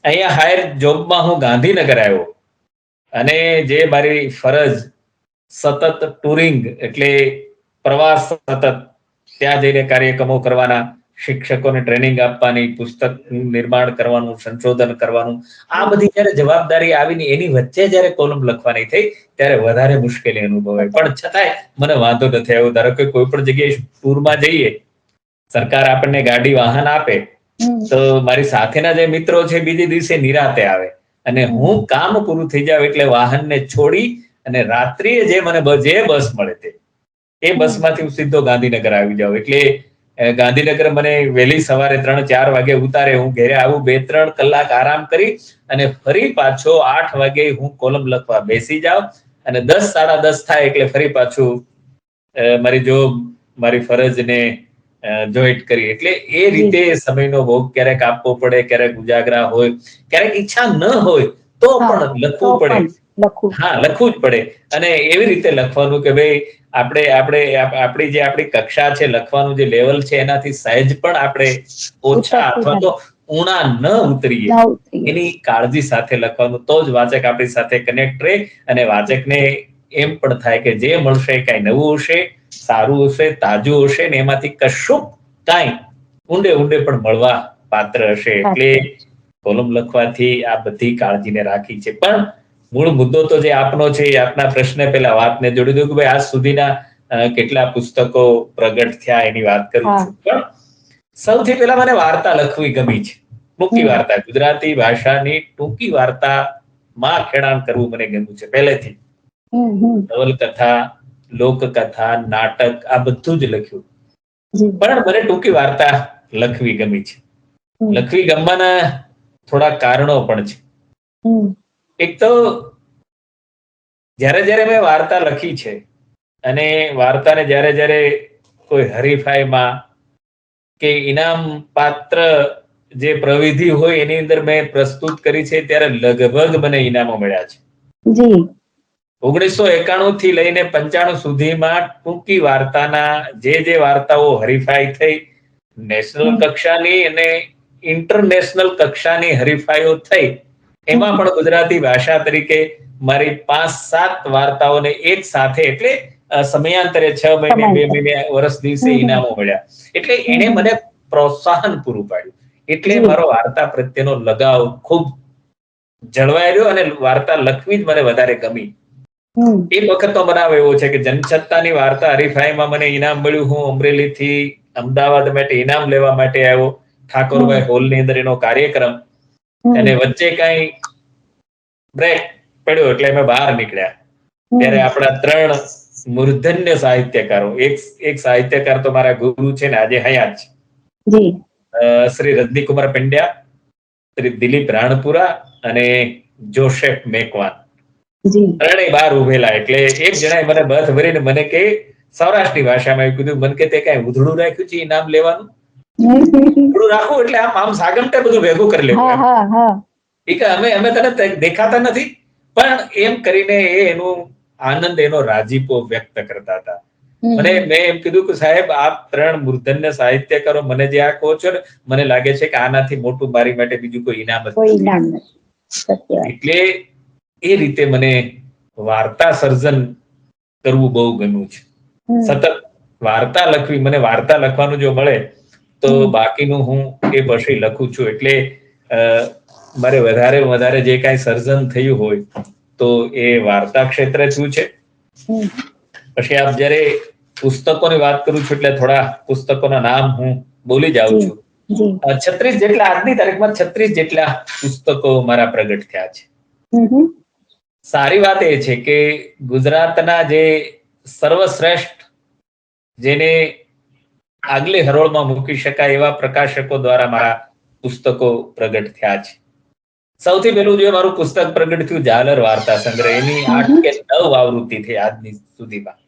Speaker 2: અહીંયા હાયર જોબમાં હું ગાંધીનગર આવ્યો અને જે મારી ફરજ સતત ટુરિંગ એટલે પ્રવાસ, સતત ત્યાં જઈને કાર્યક્રમો કરવાના, શિક્ષકોને ટ્રેનિંગ આપવાની, પુસ્તક નિર્માણ કરવાનું, સંશોધન કરવાનું, આ બધી જયારે જવાબદારી આવીને એની વચ્ચે જયારે કોલમ લખવાની થઈ ત્યારે વધારે મુશ્કેલી અનુભવાય. પણ છતાંય મને વાંધો નથી આવ્યો. ધારો કે કોઈ પણ જગ્યાએ ટૂરમાં જઈએ, સરકાર આપણને ગાડી વાહન આપે તો મારી સાથેના જે મિત્રો છે બીજે દિવસે નિરાતે આવે, અને હું કામ પૂરું થઈ જાવ એટલે વાહનને છોડી અને રાત્રિએ જે મને જે બસ મળે એ બસમાંથી હું સીધો ગાંધીનગર આવી જાઉં. એટલે ગાંધીનગર મને વહેલી સવારે 3-4 વાગે ઉતારે, હું ઘરે આવું, 2-3 કલાક આરામ કરી અને ફરી પાછો 8 વાગે હું કોલમ લખવા બેસી જાઉં, અને 10-10:30 થાય એટલે ફરી પાછું મારી જોબ, મારી ફરજને જોઈન્ટ કરી. એટલે એ રીતે સમયનો ભોગ ક્યારેક આપવો પડે, ક્યારેક ઉજાગરા હોય, ક્યારેક ઈચ્છા ન હોય તો પણ લખવું પડે. હા, લખવું જ પડે. અને એવી રીતે લખવાનું કે ભાઈ આપણી જે કક્ષા છે, લખવાનું જે લેવલ છે, એનાથી સહેજ પણ આપણે ઓછા અથવા તો ઊણા ન ઉતરીએ, એની કાળજી સાથે લખવાનું. તો જ વાચક આપણી સાથે કનેક્ટ રહે, અને વાચકને એમ પણ થાય કે જે મળશે કઈ નવું હશે, સારું હશે, તાજું હશે, ને એમાંથી કશું કાંઈ ઊંડે પણ મળવા પાત્ર હશે. એટલે કોલમ લખવાથી આ બધી કાળજીને રાખી છે. પણ મૂળ મુદ્દો તો જે આપનો છે, એ આપના પ્રશ્ન પેલા વાતને જોડી દઉં કે ભાઈ આજ સુધીના કેટલા પુસ્તકો પ્રગટ થયા એની વાત કરું છું. પણ સૌથી પહેલા મને વાર્તા લખવી ગમી છે. ટૂંકી વાર્તા, ગુજરાતી ભાષાની ટૂંકી વાર્તામાં ખેડાણ કરવું મને ગમ્યું છે પહેલેથી. નવલકથા, લોકકથા, નાટક આ બધું જ લખ્યું. પણ મને ટૂંકી વાર્તા લખવી ગમી છે. લખવી ગમવાના થોડા કારણો પણ છે. એક તો જ્યારે મેં વાર્તા લખી છે, અને વાર્તાને જ્યારે કોઈ હરીફાઈમાં કે ઇનામ પાત્ર જે પ્રવિધિ હોય એની અંદર મેં પ્રસ્તુત કરી છે, ત્યારે લગભગ મને ઇનામો મળ્યા છે. 1991 થી લઈને 95 સુધીમાં ટૂંકી વાર્તાના જે વાર્તાઓ હરીફાઈ થઈ, નેશનલ કક્ષાની અને ઇન્ટરનેશનલ કક્ષાની હરીફાઈઓ થઈ, એમાં પણ ગુજરાતી ભાષા તરીકે મારી 5-7 વાર્તાઓને એક સાથે, એટલે સમયાંતરે 6 મહિને, 2 મહિને, વર્ષ દિવસે ઇનામો મળ્યા. એટલે એને મને પ્રોત્સાહન પૂરું પાડ્યું. એટલે મારો વાર્તા પ્રત્યેનો લગાવ ખૂબ જળવાઈ રહ્યો, અને વાર્તા લખવી જ મને વધારે ગમી. એક વખતનો બનાવ એવો છે કે જનસત્તાની વાર્તા હરીફાઈમાં મને ઇનામ મળ્યું. હું અમરેલીથી અમદાવાદ માટે ઇનામ લેવા માટે આવ્યો. ઠાકોરભાઈ હોલની અંદર એનો કાર્યક્રમ, અને વચ્ચે કઈ બ્રેક પડ્યો એટલે અમે બહાર નીકળ્યા. ત્યારે આપણા 3 મૂર્ધન્ય સાહિત્યકારો, એક સાહિત્યકાર તો મારા ગુરુ છે ને આજે હયાત છે, શ્રી રજનીકુમાર પંડ્યા, શ્રી દિલીપ રાણપુરા અને જોસેફ મેકવાન, ત્રણેય બહાર ઉભેલા. એટલે એક જણાએ મને બથ ભરીને મને કે સૌરાષ્ટ્રની ભાષામાં એવું કીધું, મને કે તે કઈ ઉધડું રાખ્યું છે ઇનામ લેવાનું? ઉધડું રાખવું એટલે આમ સાગમટે બધું ભેગું કરી લેવું. અમે તને દેખાતા નથી, પણ એમ કરીને એનું આનંદ, એનો રાજીપો વ્યક્ત કરતા હતા. મને મેં એમ કીધું કે સાહેબ, આપ 3 મૂર્ધન્ય સાહિત્યકારો મને જે આ કહો છો ને, મને લાગે છે કે આનાથી મોટું મારી માટે બીજું કોઈ ઇનામ નથી. એટલે એ રીતે મને વાર્તા સર્જન કરવું બહુ ગમ્યું છે. સતત વાર્તા લખવી, મને વાર્તા લખવાનું જો મળે તો બાકીનું હું એ પછી લખું છું. એટલે મારે વધારે જે કાંઈ સર્જન થયું હોય તો એ વાર્તા ક્ષેત્રે થયું છે. પછી આપ જ્યારે પુસ્તકોની વાત કરું છું એટલે થોડા પુસ્તકોના નામ હું બોલી જાઉં છું. 36 જેટલા, આજની તારીખમાં 36 જેટલા પુસ્તકો મારા પ્રગટ થયા છે. સારી વાત એ છે કે ગુજરાતના જે સર્વશ્રેષ્ઠ, જેને આગલી હરોળમાં મૂકી શકાય એવા પ્રકાશકો દ્વારા મારા પુસ્તકો પ્રગટ થયા છે. સૌથી પહેલું જે મારું પુસ્તક પ્રગટ થયું, ઝાલર વાર્તા સંગ્રહ, એની 8 કે 9 આવૃત્તિ થઈ આજની સુધીમાં.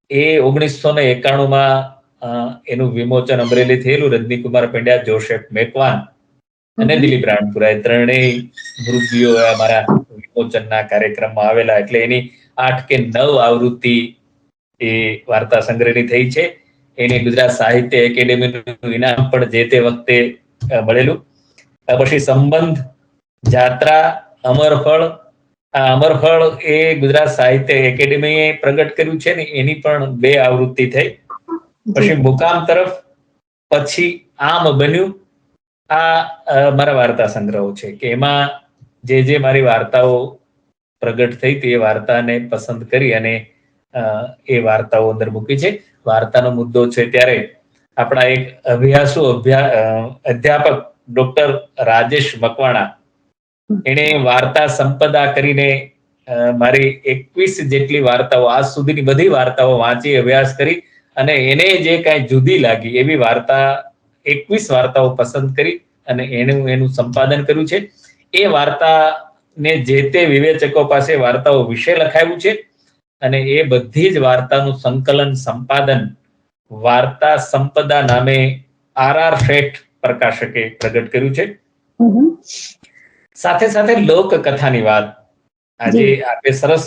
Speaker 2: એ 1991માં એનું વિમોચન અમરેલી થયેલું. રજનીકુમાર પંડ્યા, જોસેફ મેકવાન અને દિલીપ રાણપુરા, એ ત્રણેય મુરબ્બીઓ અમારા વિમોચનના કાર્યક્રમમાં આવેલા. એટલે એની 8 કે 9 આવૃત્તિ એ વાર્તા સંગ્રહની થઈ છે. એને ગુજરાત સાહિત્ય એકેડેમીનું ઇનામ પણ જે તે વખતે મળેલું. પછી સંબંધ, જાત્રા, અમરફળ. આ અમરફળ એ ગુજરાત સાહિત્ય એકેડેમીએ પ્રગટ કર્યું છે ને, એની પણ 2 આવૃત્તિ થઈ. પછી મુકામ તરફ, પછી આમ બન્યું. આ મારા વાર્તા સંગ્રહો છે કે એમાં જે મારી વાર્તાઓ પ્રગટ થઈ તે વાર્તાને પસંદ કરી અને એ વાર્તાઓ અંદર મૂકી છે. વાર્તાનો મુદ્દો છે ત્યારે આપણા એક અધ્યાપક ડોક્ટર રાજેશ મકવાણા, એને વાર્તા સંપદા કરીને મારી 21 જેટલી વાર્તાઓ, આજ સુધીની બધી વાર્તાઓ વાંચી, અભ્યાસ કરી, અને એને જે કાંઈ જુદી લાગી એવી વાર્તા 21 વાર્તાઓ પસંદ કરી અને એનું સંપાદન કર્યું છે. એ વાર્તાને જે તે વિવેચકો પાસે વાર્તાઓ વિશે લખાયું છે, અને એ બધી જ વાર્તાનું સંકલન, સંપાદન વાર્તા સંપદા નામે RR શેઠ પ્રકાશકે પ્રગટ કર્યું છે. સાથે સાથે લોકકથાની વાત આજે આપણે સરસ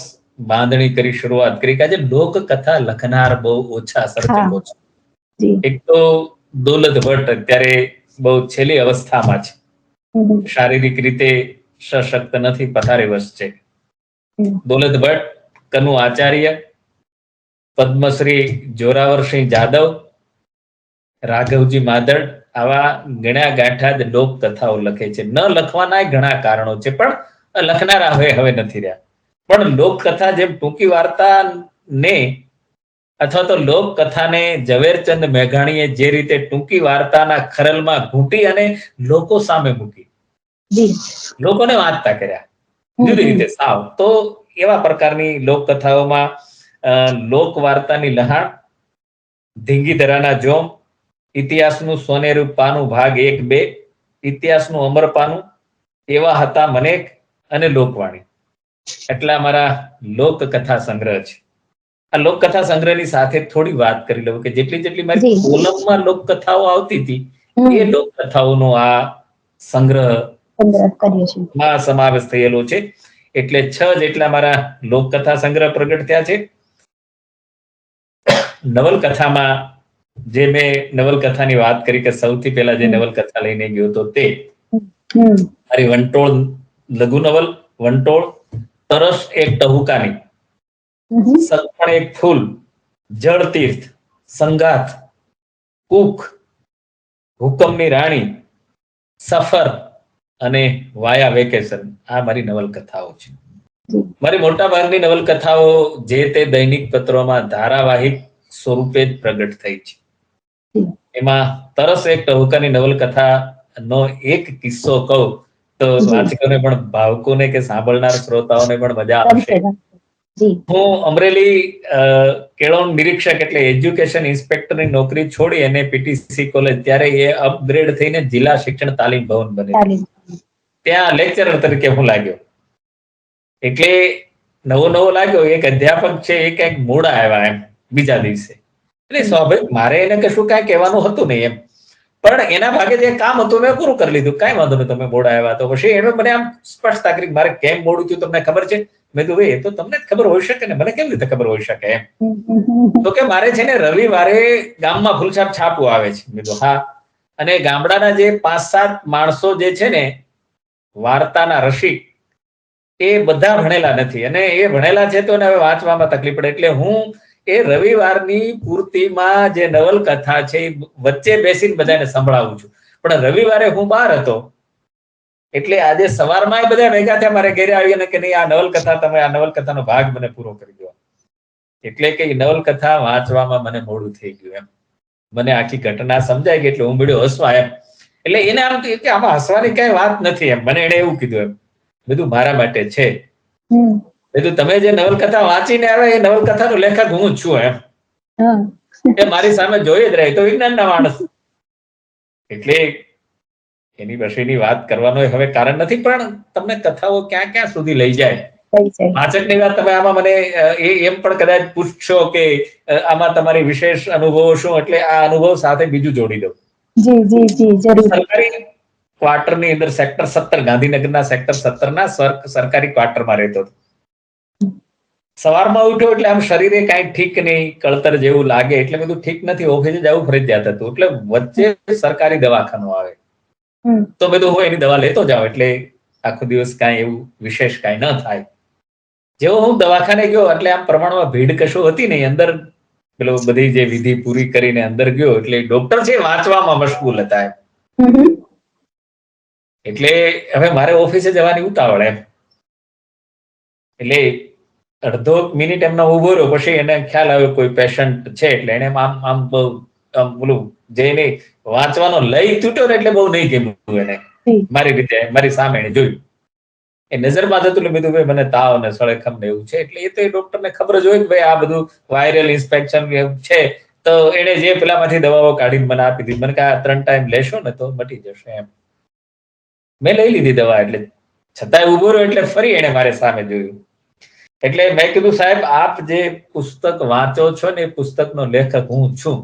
Speaker 2: બાંધણી કરી, શરૂઆત કરી કે આજે લોકકથા લખનાર બહુ ઓછા સર્જકો છે. એક તો દોલત ભટ્ટ અત્યારે બહુ છેલ્લી અવસ્થામાં છે, શારીરિક રીતે સશક્ત નથી, પથારીવશ છે. દોલત ભટ્ટ, કનુ આચાર્ય, પદ્મશ્રી જોરાવરસિંહ જાદવ, રાઘવજી માદળ, આવા ગણ્યા ગાંઠા જ લોકકથાઓ લખે છે. ન લખવાના ઘણા કારણો છે, પણ લખનારા હવે નથી રહ્યા. પણ લોકકથા જેમ ટૂંકી વાર્તા ને અથવા તો લોકકથાને ઝવેરચંદ મેઘાણીએ જે રીતે ટૂંકી વાર્તાના ખરલમાં ઘૂંટી અને લોકો સામે મૂકી, લોકોને વાંચતા કર્યા જુદી રીતે સાવ, તો એવા પ્રકારની લોકકથાઓમાં લોક વાર્તાની લહાણ, ધીંગીધરાના જોમ, ઇતિહાસનું સોનેરું પાનું ભાગ 1-2, ઇતિહાસનું અમર પાનું, એવા હતા મનેક, અને લોકવાણી, એટલા અમારા લોકકથા સંગ્રહ છે. આ લોકકથા સંગ્રહની સાથે થોડી વાત કરી લઉં કે જેટલી મારી કોલમમાં લોકકથાઓ આવતી હતી એ લોકકથાઓનો આ સંગ્રહમાં સમાવેશ થયેલો છે. એટલે 6 જેટલા મારા લોકકથા સંગ્રહ પ્રગટ થયા છે. નવલકથામાં જે મેં નવલકથાની વાત કરી કે સૌથી પહેલા જે નવલકથા લઈને ગયો હતો તે મારી વંટોળ લઘુ નવલ વંટોળ, તરસ એક ટહુકાની, સલખણ એક ફૂલ, જળતીર્થ, સંગાથ, કુખ, હુકમની રાણી, સફર અને વાયા વેકેશન, આ મારી નવલકથાઓ છે. મારી મોટા ભાગની નવલકથાઓ જે તે દૈનિક પત્રોમાં ધારાવાહિક સ્વરૂપે જ પ્રગટ થઈ છે. એમાં તરસ એક ટહુકાની નવલકથાનો એક કિસ્સો કહું તો વાચકોને પણ, ભાવકોને કે સાંભળનાર શ્રોતાઓને પણ મજા આવશે. હું અમરેલી કેળવણ નિરીક્ષક એટલે એજ્યુકેશન ઇન્સ્પેક્ટરની નોકરી છોડી અને પીટીસી કોલેજ, ત્યારે એ અપગ્રેડ થઈને જિલ્લા શિક્ષણ તાલીમ ભવન બને, ત્યાં લેક્ચરર તરીકે હું લાગ્યો. એટલે નવો લાગ્યો, એક અધ્યાપક છે એ કંઈક મોડા આવ્યા એમ બીજા દિવસે, એટલે સ્વાભાવિક મારે એને કશું કાંઈ કહેવાનું હતું નહીં એમ, પણ એના ભાગે જે કામ હતું મેં પૂરું કરી લીધું, કાંઈ વાંધો નહીં, તમે મોડા આવ્યા. તો પછી એને મને આમ સ્પષ્ટતા કરી, મારે કેમ મોડું થયું તમને ખબર છે? મેં કીધું ભાઈ એ તો તમને જ ખબર હોઈ શકે ને, મને કેમ રીતે ખબર હોઈ શકે એમ. તો કે મારે છે ને રવિવારે ગામમાં ફૂલછાપ છાપવું આવે છે. મેં કીધું હા, અને ગામડાના જે 5-7 માણસો જે છે ને વાર્તાના રસિક, એ બધા ભણેલા નથી, અને એ ભણેલા છે તો હવે વાંચવામાં તકલીફ પડે, એટલે હું એ રવિવારની પૂર્તિમાં જે નવલકથા છે વચ્ચે બેસીને બધાને સંભળાવું છું. પણ રવિવારે હું બહાર હતો, એટલે આજે સવારમાં બધા ભેગા થયા મારે ઘરે આવીને કે નહીં આ નવલકથા, તમે આ નવલકથાનો ભાગ મને પૂરો કરી દો. એટલે કે નવલકથા વાંચવામાં મને મોડું થઈ ગયું એમ, મને આખી ઘટના સમજાય ગઈ એટલે હું મળ્યો હસવા એમ. એટલે એને આમ કે આમાં હસવાની કઈ વાત નથી એમ, મને એને એવું કીધું એમ. બધું મારા માટે છે. બધું તમે જે નવલકથા વાંચીને આવે એ નવલકથાનો લેખક હું જ છું એમ. એ મારી સામે જોઈ જ રહે તો વિજ્ઞાનના માણસ. એટલે એની પછીની વાત કરવાનો હવે કારણ નથી, પણ તમને કથાઓ ક્યાં ક્યાં સુધી લઈ જાય. વાચકની વાત તમે આમાં મને એમ પણ કદાચ પૂછશો કે આમાં તમારી વિશેષ અનુભવો શું, એટલે આ અનુભવ સાથે બીજું જોડી દઉં. સરકારી ક્વાર્ટરની અંદર સેક્ટર 17 ગાંધીનગરના સેક્ટર 17ના સરકારી ક્વાર્ટરમાં રહેતો હતો. સવારમાં ઉઠ્યો એટલે આમ શરીરે કાંઈ ઠીક નહીં, કળતર જેવું લાગે, એટલે બધું ઠીક નથી, ઓફિસે જવું ફરજિયાત હતું. એટલે વચ્ચે સરકારી દવાખાનું આવે, તો બધું હું એની દવા લેતો જાઉં, એટલે આખો દિવસ કાંઈ એવું વિશેષ કાંઈ ન થાય. જેવો હું દવાખાને ગયો એટલે આમ પ્રમાણમાં ભીડ કશું હતી નહીં, અંદર પેલો બધી જે વિધિ પૂરી કરીને અંદર ગયો એટલે ડોક્ટર છે વાંચવામાં મશગુલ હતા. એટલે હવે મારે ઓફિસે જવાની ઉતાવળ એમ, એટલે અડધો મિનિટ એમનો ઉભો રહ્યો, પછી એને ખ્યાલ આવ્યો કોઈ પેશન્ટ છે, એટલે એને આમ બહુ બોલું જેને વાંચવાનો લઈ તૂટ્યો ને એટલે બહુ નહીં ગમ્યું એને, મારી રીતે, મારી સામે એને જોયું, એ નજરમાં જતું એટલે બધું ભાઈ મને તાવ ને સળેખમ ને એવું છે, એટલે એ તો એ ડોક્ટરને ખબર જ હોય કે ભાઈ આ બધું વાયરલ ઇન્સ્પેક્શન છે, તો એને જે પેલામાંથી દવાઓ કાઢીને મને આપી દીધી. મને કે આ 3 ટાઈમ લેશો ને તો મટી જશે એમ. મેં લઈ લીધી દવા, એટલે છતાંય ઉભો રહ્યો એટલે ફરી એને મારે સામે જોયું. એટલે મેં કીધું સાહેબ આપ જે પુસ્તક વાંચો છો ને એ પુસ્તકનો લેખક હું છું.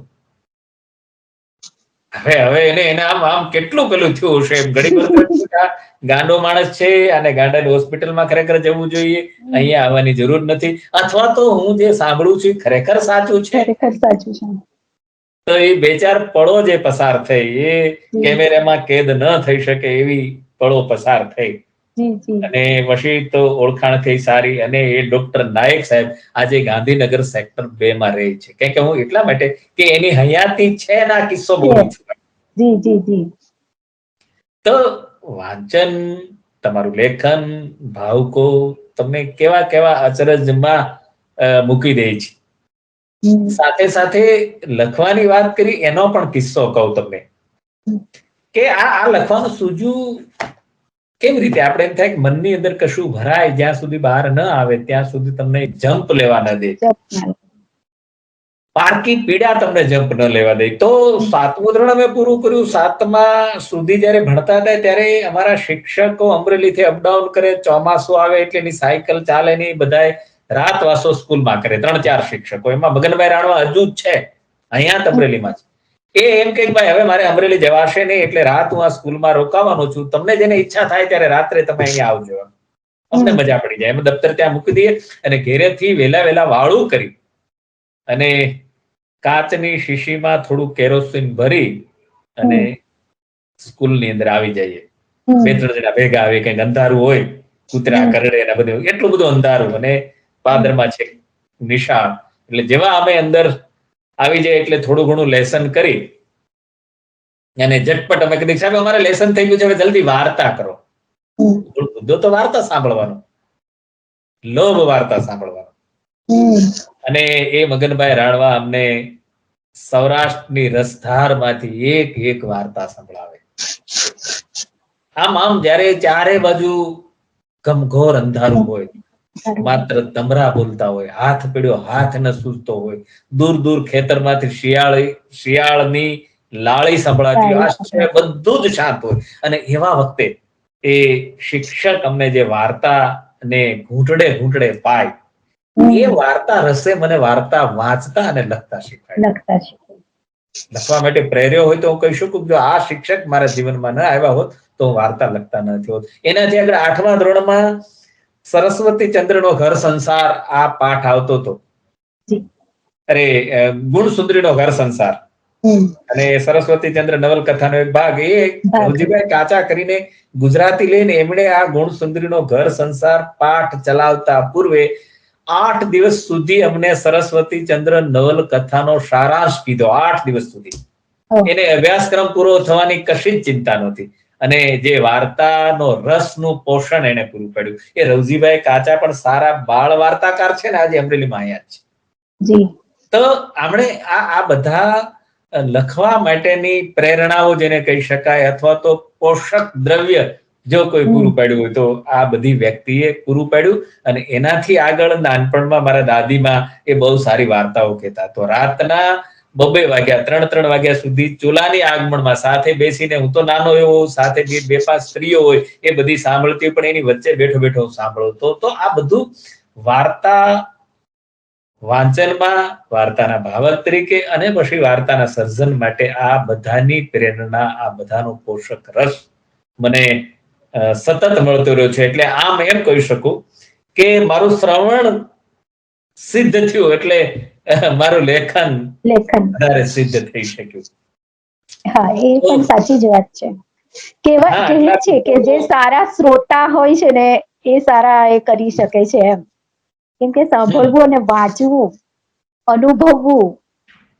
Speaker 2: હવે એને આમ કેટલું પેલું થયું હશે એમ. ઘડી પર ગાંડો માણસ છે અને ગાંડાની હોસ્પિટલમાં ખરેખર જવું જોઈએ, અહીંયા આવવાની જરૂર નથી, અથવા તો હું જે સાંભળું છું ખરેખર સાચું છે. તો એ 2-4 પળો જે પસાર થઈ એ કેમેરામાં કેદ ન થઈ શકે એવી પળો પસાર થઈ. અને પછી તો ઓળખાણ થઈ સારી. અને એ ડોક્ટર નાયક સાહેબ આજે ગાંધીનગર સેક્ટર 2 માં રહે છે. કે હું એટલા માટે કે એની હયાતી છે ને આ કિસ્સો બોલું છું. તો વાંચન, તમારું લેખન, ભાવકો તમને કેવા કેવા અચરજમાં મૂકી દે છે. સાથે સાથે લખવાની વાત કરી એનો પણ કિસ્સો કહું તમને કે આ લખવાનું સૂજ્યું કેવી રીતે. આપણે એમ થાય કે મનની અંદર કશું ભરાય જ્યાં સુધી બહાર ન આવે ત્યાં સુધી તમને જમ્પ લેવા ન દે, પારકી પીડા તમને જમ્પ ન લેવા દે. તો 7મું ધોરણ અમે પૂરું કર્યું. 7મા સુધી જયારે ભણતા હતા ત્યારે અમારા શિક્ષકો અમરેલીથી અપડાઉન કરે, ચોમાસું આવે એટલે એની સાયકલ ચાલે નહીં, બધાય રાતવાસો સ્કૂલમાં કરે, 3-4 શિક્ષકો. એમાં મગનભાઈ રાણવા હજુ જ છે અહીંયા અમરેલીમાં જ. એ એમ કે ભાઈ હવે મારે અમરેલી જવાશે નહીં એટલે રાત હું આ સ્કૂલમાં રોકાવાનો છું, તમને જેને ઈચ્છા થાય ત્યારે રાત્રે તમે અહીંયા આવજો, અમને મજા પડી જાય. એમ દફતર ત્યાં મૂકી દઈએ અને ઘેરેથી વેલા વાળું કરી અને કાચની શીશીમાં થોડું કેરોસીન ભરી અને સ્કૂલની અંદર આવી જઈએ. 2-3 જણા ભેગા આવે, કંઈક અંધારું હોય, કૂતરા કરડે ને બધું, એટલું બધું અંધારું. અને પાદરમાં છે નિશાળ, એટલે જેવા અમે અંદર આવી જાય એટલે થોડું ઘણું લેસન કરી અને ઝટપટ અમે કીધું સાહેબ અમારે લેસન થઈ ગયું છે, હવે જલ્દી વાર્તા કરો. મુદ્દો તો વાર્તા સાંભળવાનો, લોભ વાર્તા સાંભળવાનો. અને એ મગનભાઈ રાણવા અમને સૌરાષ્ટ્રની રસધારમાંથી એક વાર્તા સંભળાવે. આમ જયારે ચારે બાજુ ઘમઘોર અંધારું હોય, માત્ર તમરા બોલતા હોય, હાથ પીડ્યો હાથ ન સૂઝતો હોય, દૂર ખેતરમાંથી શિયાળની લાળી સંભળાતી હોય, બધું જ શાંત હોય. અને એવા વખતે એ શિક્ષક અમને જે વાર્તા ને ઘૂંટડે પાય, એ વાર્તા રસે મને વાર્તા વાંચતા અને લખતા શીખવાય. લખવા માટે પ્રેર્યો હોય તો હું કહી શકું જો આ શિક્ષક મારા જીવનમાં ન આવ્યા હોત તો હું વાર્તા લખતા નથી હોત. એનાથી આગળ 8મા ધોરણમાં સરસ્વતીચંદ્રનો ઘર સંસાર આ પાઠ આવતો હતો. અરે ગુણસુંદરીનો ઘર સંસાર અને સરસ્વતીચંદ્ર નવલકથાનો એક ભાગ. એ રવજીભાઈ કાચા કરીને ગુજરાતી લઈને એમણે આ ગુણસુંદરીનો ઘર સંસાર પાઠ ચલાવતા પૂર્વે 8 દિવસ સુધી અમને સરસ્વતીચંદ્ર નવલકથાનો સારાંશ કીધો. 8 દિવસ સુધી એને અભ્યાસક્રમ પૂરો થવાની કશી જ ચિંતા નહોતી. અને જે વાર્તાનો રસનું પોષણ એને પૂરું પાડ્યું. એ રવજીભાઈ કાચા પણ સારા બાળ વાર્તાકાર છે ને, આજે અમરેલીમાં અહીંયા છે. તો આપણે આ બધા લખવા માટેની પ્રેરણાઓ જેને કહી શકાય, અથવા તો પોષક દ્રવ્ય જો કોઈ પૂરું પાડ્યું હોય તો આ બધી વ્યક્તિએ પૂરું પાડ્યું. અને એનાથી આગળ નાનપણમાં મારા દાદીમાં એ બહુ સારી વાર્તાઓ કહેતા. તો રાતના 2 વાગ્યા 3 વાગ્યા સુધી ચૂલાની આગમનમાં સાથે બેસીને, હું તો નાનો એવો, સાથે જે 2-5 સ્ત્રીઓ હોય એ બધી સાંભળતી, પણ એની વચ્ચે બેઠો સાંભળતો. તો આ બધું વાર્તા વાંચનમાં, વાર્તાના ભાવક તરીકે અને પછી વાર્તાના સર્જન માટે આ બધાની પ્રેરણા, આ બધાનો પોષક રસ મને સતત મળતો રહ્યો છે. એટલે આમ એમ કહી શકું કે મારું શ્રવણ સિદ્ધ થયું એટલે મારું લેખન વધારે સિદ્ધ થઈ શક્યું.
Speaker 1: હા, એ પણ સાચી જ વાત છે. કહેવાય છે કે જે સારા શ્રોતા હોય છે ને એ સારા એ કરી શકે છે એમ. કેમ કે સાંભળવું અને વાંચવું, અનુભવવું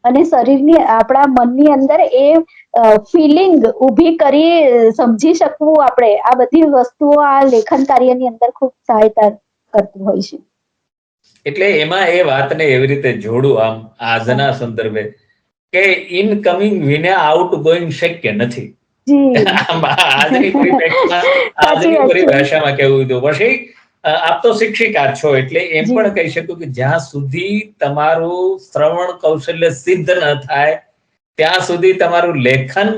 Speaker 1: અને શરીરની, આપણા મનની અંદર એ ફિલિંગ ઊભી કરી સમજી શકવું આપણે, આ બધી વસ્તુઓ આ લેખન કાર્યની અંદર ખૂબ સહાયતા કરતું હોય છે.
Speaker 2: એટલે એમાં એ વાતને એવી રીતે જોડું આમ આજના સંદર્ભે કે ઇનકમિંગ વિના આઉટ ગોઈંગ શક્ય નથી. આજની પરિભાષામાં કેવું હતું. પછી આપ તો શિક્ષિકા છો એટલે એમ પણ કહી શકું કે જ્યાં સુધી તમારું શ્રવણ કૌશલ્ય સિદ્ધ ન થાય ત્યાં સુધી તમારું લેખન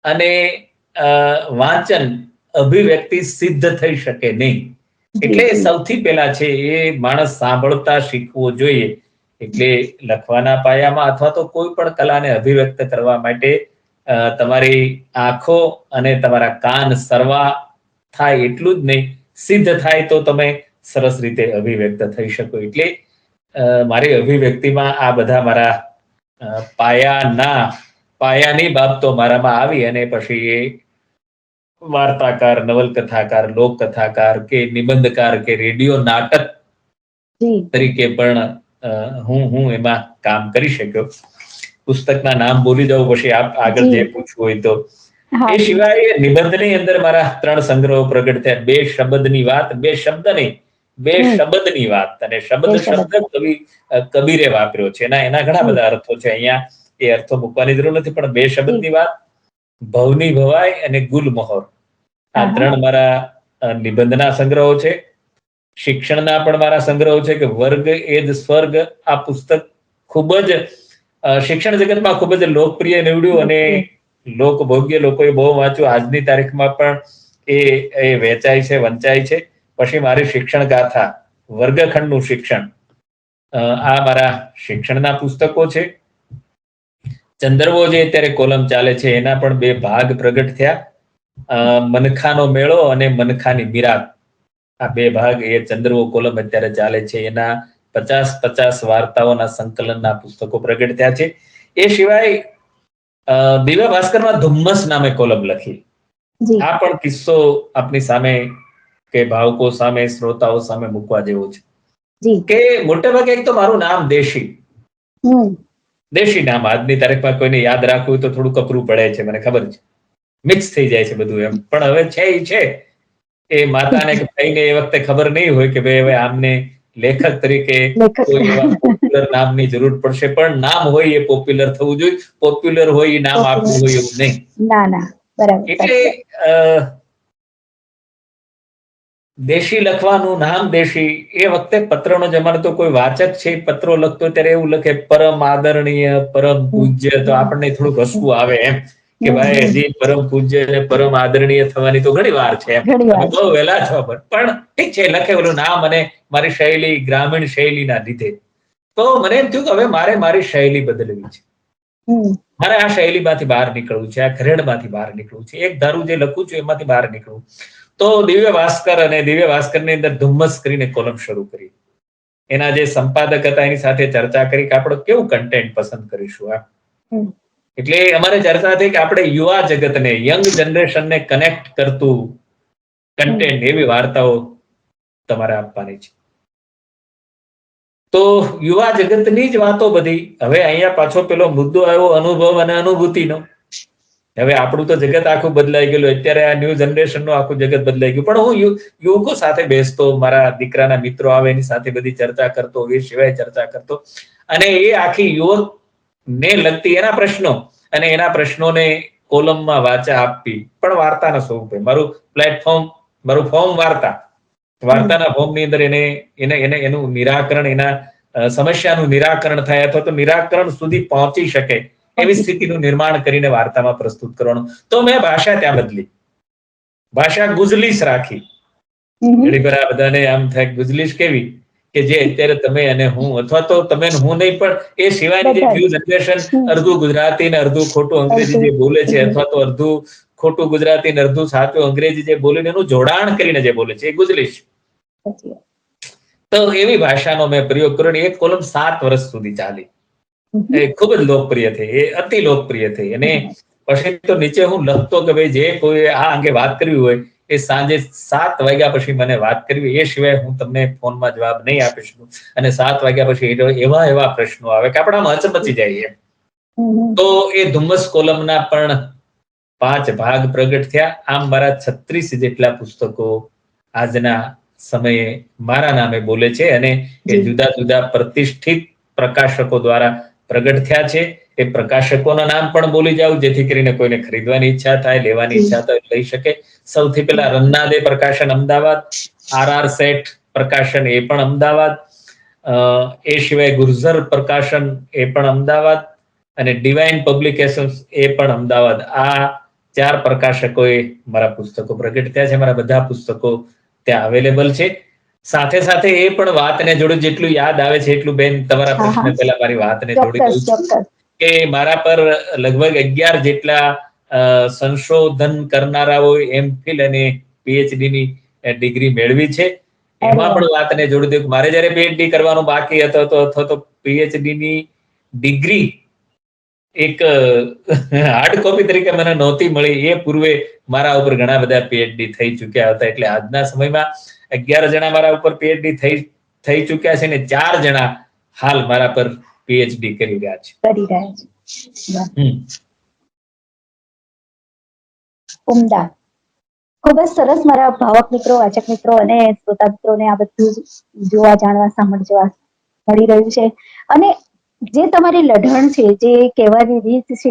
Speaker 2: અને વાંચન અભિવ્યક્તિ સિદ્ધ થઈ શકે નહીં. એટલે સૌથી પહેલા છે એ માણસ સાંભળતા શીખવો જોઈએ. એટલે લખવાના પાયામાં અથવા તો કોઈ પણ કલાને અભિવ્યક્ત કરવા માટે તમારી આંખો અને તમારા કાન સરવા થાય એટલું જ નહીં, સિદ્ધ થાય તો તમે સરસ રીતે અભિવ્યક્ત થઈ શકો. એટલે મારી અભિવ્યક્તિમાં આ બધા મારા પાયાની બાબતો મારામાં આવી અને પછી એ વાર્તાકાર, નવલકથાકાર, લોકકથાકાર કે નિબંધકાર કે રેડિયો નાટક તરીકે પણ હું એમાં કામ કરી શક્યો. પુસ્તકના નામ બોલી જાઉં પછી આપ આગળ જે પૂછવું હોય તો. એ સિવાય નિબંધની અંદર મારા 3 સંગ્રહો પ્રગટ થયા. 2 શબ્દની વાત, 2 શબ્દ નહીં, 2 શબ્દની વાત. અને શબ્દ કબીરે વાપર્યો છે. એના ઘણા બધા અર્થો છે. અહીંયા એ અર્થો મૂકવાની જરૂર નથી, પણ 2 શબ્દની વાત, ભવની ભવાઈ અને ગુલમોહર, આ 3 મારા નિબંધના સંગ્રહો છે. શિક્ષણના પણ મારા સંગ્રહો છે કે વર્ગ એ જ સ્વર્ગ. આ પુસ્તક ખૂબ જ શિક્ષણ જગતમાં ખૂબ જ લોકપ્રિય નીવડ્યું અને લોકભોગ્ય, લોકોએ બહુ વાંચ્યું. આજની તારીખમાં પણ એ વેચાય છે, વંચાય છે. પછી મારી શિક્ષણ ગાથા, વર્ગખંડનું શિક્ષણ, આ મારા શિક્ષણના પુસ્તકો છે. ચંદ્રવો જે અત્યારે કોલમ ચાલે છે એના પણ 2 ભાગ પ્રગટ થયા. મનખાનો મેળો અને મનખાની મીરાત, આ 2 ભાગ એ ચંદ્રવો કોલમ અત્યારે ચાલે છે. એના 50 વાર્તાઓના સંકલનના પુસ્તકો પ્રગટ થયા છે. એ સિવાય દિવ્ય ભાસ્કરમાં ધુમ્મસ નામે કોલમ લખી. આ પણ કિસ્સો આપની સામે કે ભાવકો સામે, શ્રોતાઓ સામે મૂકવા જેવો છે કે મોટે ભાગે એક તો મારું નામ દેશી નામ, આજની તારીખમાં કોઈને યાદ રાખવું તો થોડું કપરું પડે છે, મને ખબર છે, મિક્સ થઈ જાય છે બધું એમ. પણ હવે છે એ માતાને થઈને એ વખતે ખબર નહીં હોય કે ભાઈ હવે આમને લેખક તરીકે કોઈ એવા પોપ્યુલર નામની જરૂર પડશે. પણ નામ હોય એ પોપ્યુલર થવું જોઈએ, પોપ્યુલર હોય એ નામ આપવું હોય એવું નહીં. એટલે દેશી લખવાનું, નામ દેશી. એ વખતે પત્રનો જમાનો તો કોઈ વાચક છે પત્રો લખતો ત્યારે એવું લખે પરમ આદરણીય, પરમ પૂજ્ય. તો આપણને થોડુંક હસવું આવે એમ કે ભાઈ હજી પરમ પૂજ્ય અને પરમ આદરણીય થવાની તો ઘણી વાર છે એમ, બહુ વહેલા છો. પણ ઠીક છે, લખે ઓલું નામ અને મારી શૈલી, ગ્રામીણ શૈલીના લીધે. તો મને એમ થયું કે હવે મારે મારી શૈલી બદલવી છે. મારે આ શૈલીમાંથી બહાર નીકળવું છે, આ ઘરેડમાંથી બહાર નીકળવું છે. એક ધારું જે લખું છું એમાંથી બહાર નીકળવું. તો દિવ્ય ભાસ્કર અને દિવ્ય ભાસ્કરની અંદર ધુમ્મસ કરીને કોલમ શરૂ કરી. એના જે સંપાદક હતા એની સાથે ચર્ચા કરી કે આપણે કેવું કન્ટેન્ટ પસંદ કરીશું. એટલે અમારે ચર્ચા થઈ કે આપણે યુવા જગતને, યંગ જનરેશનને કનેક્ટ કરતું કન્ટેન્ટ, એવી વાર્તાઓ તમારે આપવાની છે. તો યુવા જગતની જ વાતો બધી. હવે અહીંયા પાછો પેલો મુદ્દો આવ્યો અનુભવ અને અનુભૂતિનો. હવે આપણું તો જગત આખું બદલાઈ ગયેલું. અત્યારે આ ન્યૂ જનરેશનનું આખું જગત બદલાઈ ગયું. પણ હું યુવકો સાથે બેસતો, મારા દીકરાના મિત્રો આવે એની સાથે બધી ચર્ચા કરતો, એ સિવાય ચર્ચા કરતો. અને એ આખી યુવકને લગતી એના પ્રશ્નો અને એના પ્રશ્નોને કોલમમાં વાચા આપવી, પણ વાર્તાના સ્વરૂપે. મારું પ્લેટફોર્મ, મારું ફોર્મ વાર્તાના ફોર્મની અંદર એનું નિરાકરણ, એના સમસ્યાનું નિરાકરણ થાય અથવા તો નિરાકરણ સુધી પહોંચી શકે એવી સ્થિતિનું નિર્માણ કરીને વાર્તામાં પ્રસ્તુત કરવાનું. તો મેં ભાષા ત્યાં બદલી, ભાષા ગુજલીશ રાખી. ઘણી વાર બધાને આમ થાય ગુજલીશ કેવી કે જે અત્યારે તમે અને હું, અથવા તો તમે હું નહીં પણ એ સિવાયની જે ન્યૂ જનરેશન અડધું ગુજરાતી ને અડધું ખોટું અંગ્રેજી જે બોલે છે, અથવા તો અડધું ખોટું ગુજરાતી ને અડધું સાચું અંગ્રેજી જે બોલે એનું જોડાણ કરીને જે બોલે છે એ ગુજલીશ. તો એવી ભાષાનો મેં પ્રયોગ કર્યો. એક કોલમ 7 વર્ષ સુધી ચાલી. એ ખૂબ જ લોકપ્રિય થઈ, એ અતિ લોકપ્રિય થઈ. અને પછી તો નીચે હું લખતો કે ભાઈ જે કોઈ આ અંગે વાત કરવી હોય એ સાંજે 7 વાગ્યા પછી મને વાત કરવી, એ સિવાય હું તમને ફોનમાં જવાબ નહીં આપી શકું. અને 7 વાગ્યા પછી એવા પ્રશ્નો આવે કે આપણામાં હચમચી જાય એમ. તો એ ધુમ્મસ કોલમના પણ 5 ભાગ પ્રગટ થયા. આમ મારા 36 જેટલા પુસ્તકો આજના સમયે મારા નામે બોલે છે અને એ જુદા જુદા પ્રતિષ્ઠિત પ્રકાશકો દ્વારા પ્રગટ થયા છે. એ પ્રકાશકોના નામ પણ બોલી જાઉં, જેથી કરીને કોઈને ખરીદવાની ઈચ્છા થાય, લેવાની ઈચ્છા થાય લઈ શકે. સૌથી પહેલા રન્નાદે પ્રકાશન અમદાવાદ, RR શેઠ પ્રકાશન એ પણ અમદાવાદ, એ સિવાય ગુર્જર પ્રકાશન એ પણ અમદાવાદ, અને ડિવાઇન પબ્લિકેશન્સ એ પણ અમદાવાદ. આ 4 પ્રકાશકોએ મારા પુસ્તકો પ્રગટ થયા છે. મારા બધા પુસ્તકો ત્યાં અવેલેબલ છે. સાથે સાથે એ પણ વાતને જોડે, જેટલું યાદ આવે છે એટલું બેન તમારા પ્રશ્ન પહેલા મારી વાતને જોડી દઉં છું કે મારા પર લગભગ 11 જેટલા સંશોધન કરનારાઓ MPhil અને PhD ની ડિગ્રી મેળવી છે. એમાં પણ વાતને જોડી દઉં, મારે જયારે PhD કરવાનું બાકી હતો અથવા તો PhD ની ડિગ્રી એક હાર્ડ કોપી તરીકે મને નહોતી મળી, એ પૂર્વે મારા ઉપર ઘણા બધા PhD થઈ ચુક્યા હતા. એટલે આજના સમયમાં 11 જણા મારા ઉપર PhD થઈ ચુક્યા છે, અને 4 જણા હાલ મારા પર PhD કરી રહ્યા છે.
Speaker 1: ઉમદા, ખૂબ જ સરસ. મારા ભાવક મિત્રો, વાચક મિત્રો અને શ્રોતા મિત્રોને આ બધું જોવા, જાણવા, સમજવા મળી રહ્યું છે. અને જે તમારી લઢણ છે, જે કહેવાની રીત છે,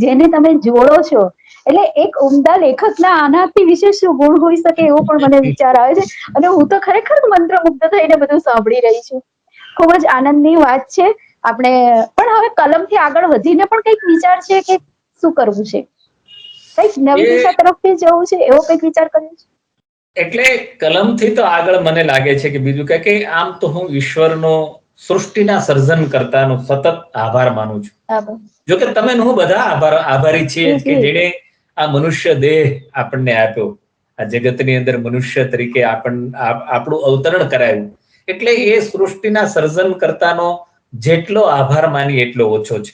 Speaker 1: જેને તમે જોડો છો, એટલે એક ઉમદા લેખકના આનાથી વિશેષ શું ગુણ હોઈ શકે, એવો પણ મને વિચાર આવે છે. અને હું તો ખરેખર મંત્રમુગ્ધ થઈને બધું સાંભળી રહી છું. ખૂબ જ આનંદની વાત છે. આપણે પણ હવે કલમથી આગળ વધીને પણ કંઈક વિચાર છે કે શું કરવું છે, કંઈક નવી દિશા તરફથી જવું છે, એવો કંઈક વિચાર કર્યો છે?
Speaker 2: એટલે કલમથી તો આગળ મને લાગે છે કે બીજું કે આમ તો હું ઈશ્વરનો, સૃષ્ટિના સર્જન કરતાનો સતત આભાર માનું છું. જો કે તમે હું બધા આભારી છીએ કે જેણે આ મનુષ્ય દેહ આપણને આપ્યો, આ જગતની અંદર મનુષ્ય તરીકે આપણું અવતરણ કરાયું. એટલે એ સૃષ્ટિના સર્જન કરતાનો જેટલો આભાર માની એટલો ઓછો છે.